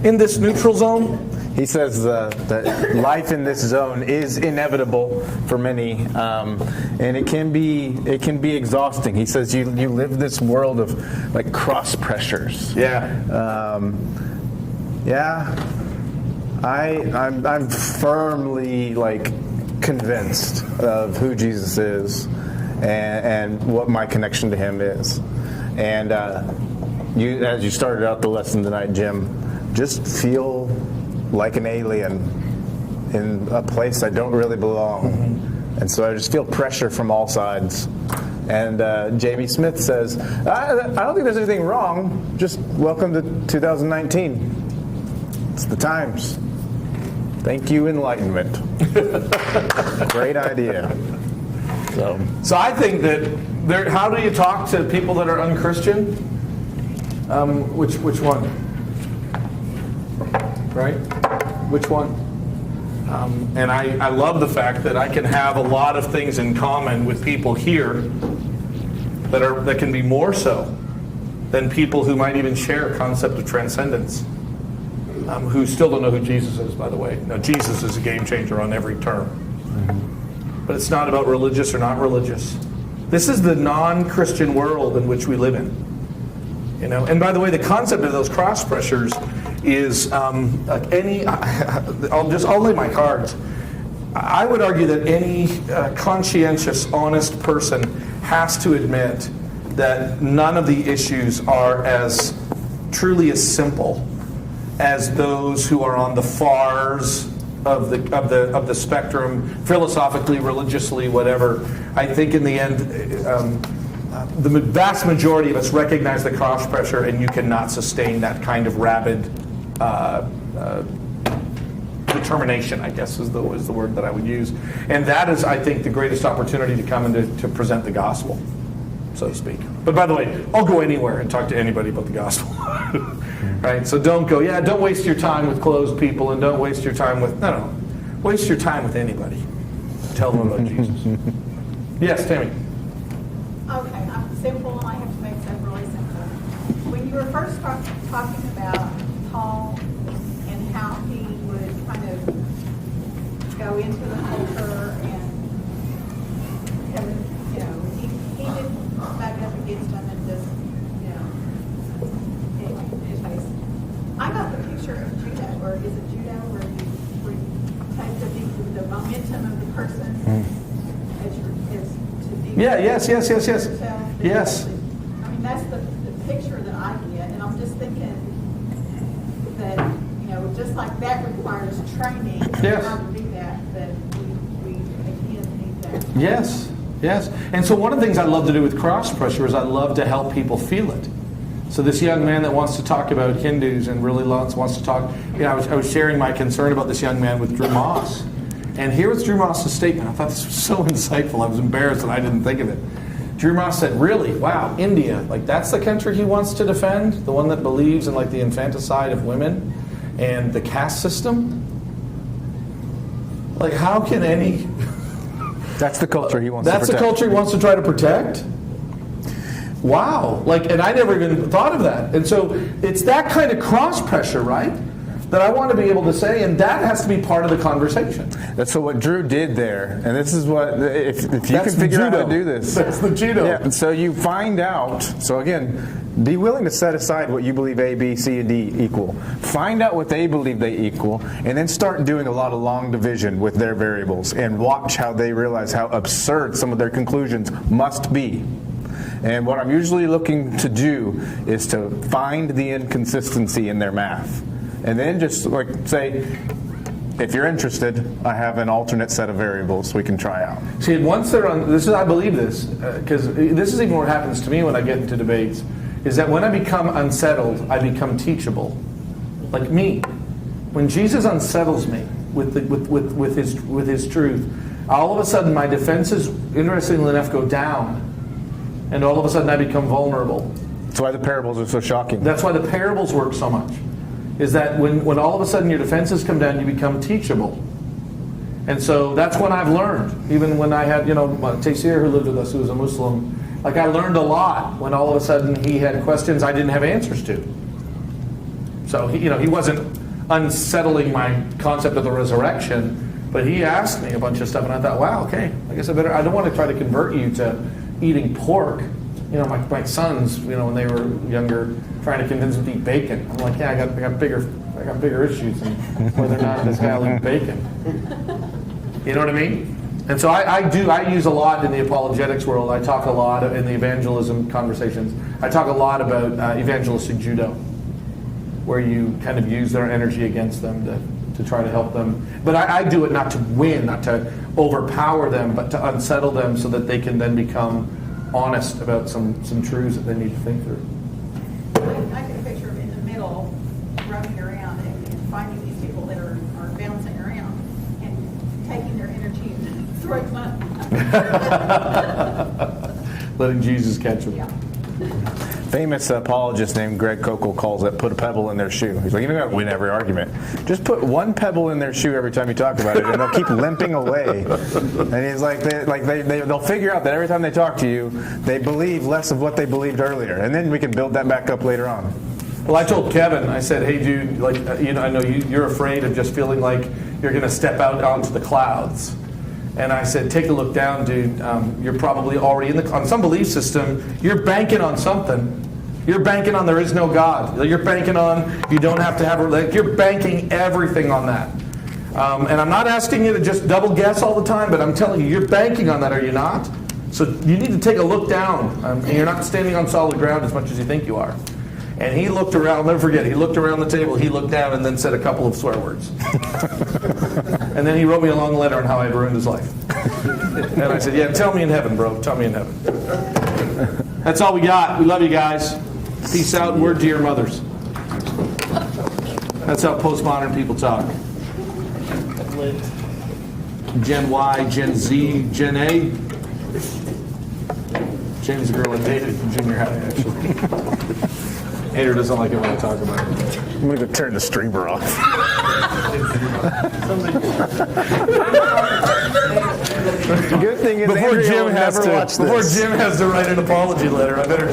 in this neutral zone? He says that life in this zone is inevitable for many, and it can be exhausting. He says you live this world of like cross pressures. Yeah. I'm firmly like convinced of who Jesus is and what my connection to Him is. And as you started out the lesson tonight, Jim, just feel like an alien in a place I don't really belong. Mm-hmm. And so I just feel pressure from all sides. And Jamie Smith says, I don't think there's anything wrong. Just welcome to 2019. It's the times. Thank you, Enlightenment. Great idea. So I think that how do you talk to people that are unchristian? Which one? Right? Which one? And I love the fact that I can have a lot of things in common with people here that can be more so than people who might even share a concept of transcendence, who still don't know who Jesus is, by the way. Now, Jesus is a game changer on every term. But it's not about religious or not religious. This is the non-Christian world in which we live in. And by the way, the concept of those cross pressures is like I'll lay my cards. I would argue that any conscientious, honest person has to admit that none of the issues are as truly as simple as those who are on the fars of the spectrum, philosophically, religiously, whatever. I think in the end, the vast majority of us recognize the cross pressure, and you cannot sustain that kind of rabid determination, I guess is the word that I would use. And that is, I think, the greatest opportunity to come and to present the gospel, so to speak. But by the way, I'll go anywhere and talk to anybody about the gospel. Right? So don't waste your time with closed people, and don't waste your time with, waste your time with anybody. Tell them about Jesus. Yes, Tammy. Okay, I'm simple, and I have to make stuff really simple. When you were first talking about Paul and how he would kind of go into the culture and he didn't back up against them and just, anyways. I got the picture of judo, or is it judo, where you take the momentum of the person as to be. Yeah, yes. Yes. I mean, that's the picture that I get, and I'm just thinking that, just like that requires training Yes. how to do that we again need that. Yes. And so one of the things I love to do with cross pressure is I love to help people feel it. So this young man that wants to talk about Hindus and really wants to talk, I was sharing my concern about this young man with Drew Moss. And here was Drew Moss's statement. I thought this was so insightful. I was embarrassed that I didn't think of it. Drew Moss said, really? Wow, India, like that's the country he wants to defend? The one that believes in like the infanticide of women and the caste system? Like how can any... That's the culture he wants to protect. That's the culture he wants to try to protect? Wow. And I never even thought of that. And so it's that kind of cross pressure, right? That I want to be able to say, and that has to be part of the conversation. That's so what Drew did there, and this is what, if you can figure out how to do this. That's the judo. Yeah, so you find out, so again, be willing to set aside what you believe A, B, C, and D equal. Find out what they believe they equal, and then start doing a lot of long division with their variables, and watch how they realize how absurd some of their conclusions must be. And what I'm usually looking to do is to find the inconsistency in their math. And then just say, if you're interested, I have an alternate set of variables we can try out. See, once they're on, I believe this, because this is even what happens to me when I get into debates, is that when I become unsettled, I become teachable. Like me. When Jesus unsettles me with his truth, all of a sudden my defenses, interestingly enough, go down. And all of a sudden I become vulnerable. That's why the parables are so shocking. That's why the parables work so much. Is that when all of a sudden your defenses come down, you become teachable. And so that's when I've learned. Even when I had, Taysir, who lived with us, who was a Muslim, like I learned a lot when all of a sudden he had questions I didn't have answers to. So he wasn't unsettling my concept of the resurrection, but he asked me a bunch of stuff, and I thought, wow, okay, I guess I don't want to try to convert you to eating pork. My sons, when they were younger, trying to convince them to eat bacon. I'm like, yeah, I got bigger issues than whether or not this guy will eat bacon. You know what I mean? And so I use a lot in the apologetics world. I talk a lot in the evangelism conversations. I talk a lot about evangelistic judo, where you kind of use their energy against them to try to help them. But I do it not to win, not to overpower them, but to unsettle them so that they can then become honest about some truths that they need to think through. I get a picture of in the middle, running around and finding these people that are bouncing around and taking their energy and throwing them up. Letting Jesus catch them. Yeah. Famous apologist named Greg Kokel calls it put a pebble in their shoe. He's like, you don't got to win every argument. Just put one pebble in their shoe every time you talk about it, and they'll keep limping away. And he's like, they'll figure out that every time they talk to you, they believe less of what they believed earlier, and then we can build that back up later on. Well, I told Kevin, I said, hey, dude, I know you're afraid of just feeling like you're going to step out onto the clouds. And I said, take a look down, dude. You're probably already on some belief system. You're banking on something. You're banking on there is no God. You're banking on you don't have to have a. You're banking everything on that. And I'm not asking you to just double guess all the time, but I'm telling you, you're banking on that, are you not? So you need to take a look down. And you're not standing on solid ground as much as you think you are. And he looked around, I'll never forget, he looked around the table, he looked down and then said a couple of swear words. And then he wrote me a long letter on how I had ruined his life. And I said, yeah, tell me in heaven, bro. Tell me in heaven. That's all we got. We love you guys. Peace out and word to your mothers. That's how postmodern people talk. Gen Y, Gen Z, Gen A. Jen's the girl I dated in junior high, actually. Hater doesn't like it when I talk about it. I'm going to go turn the streamer off. Good thing is Before Andrea Jim will has never watch to this. write an apology letter, I better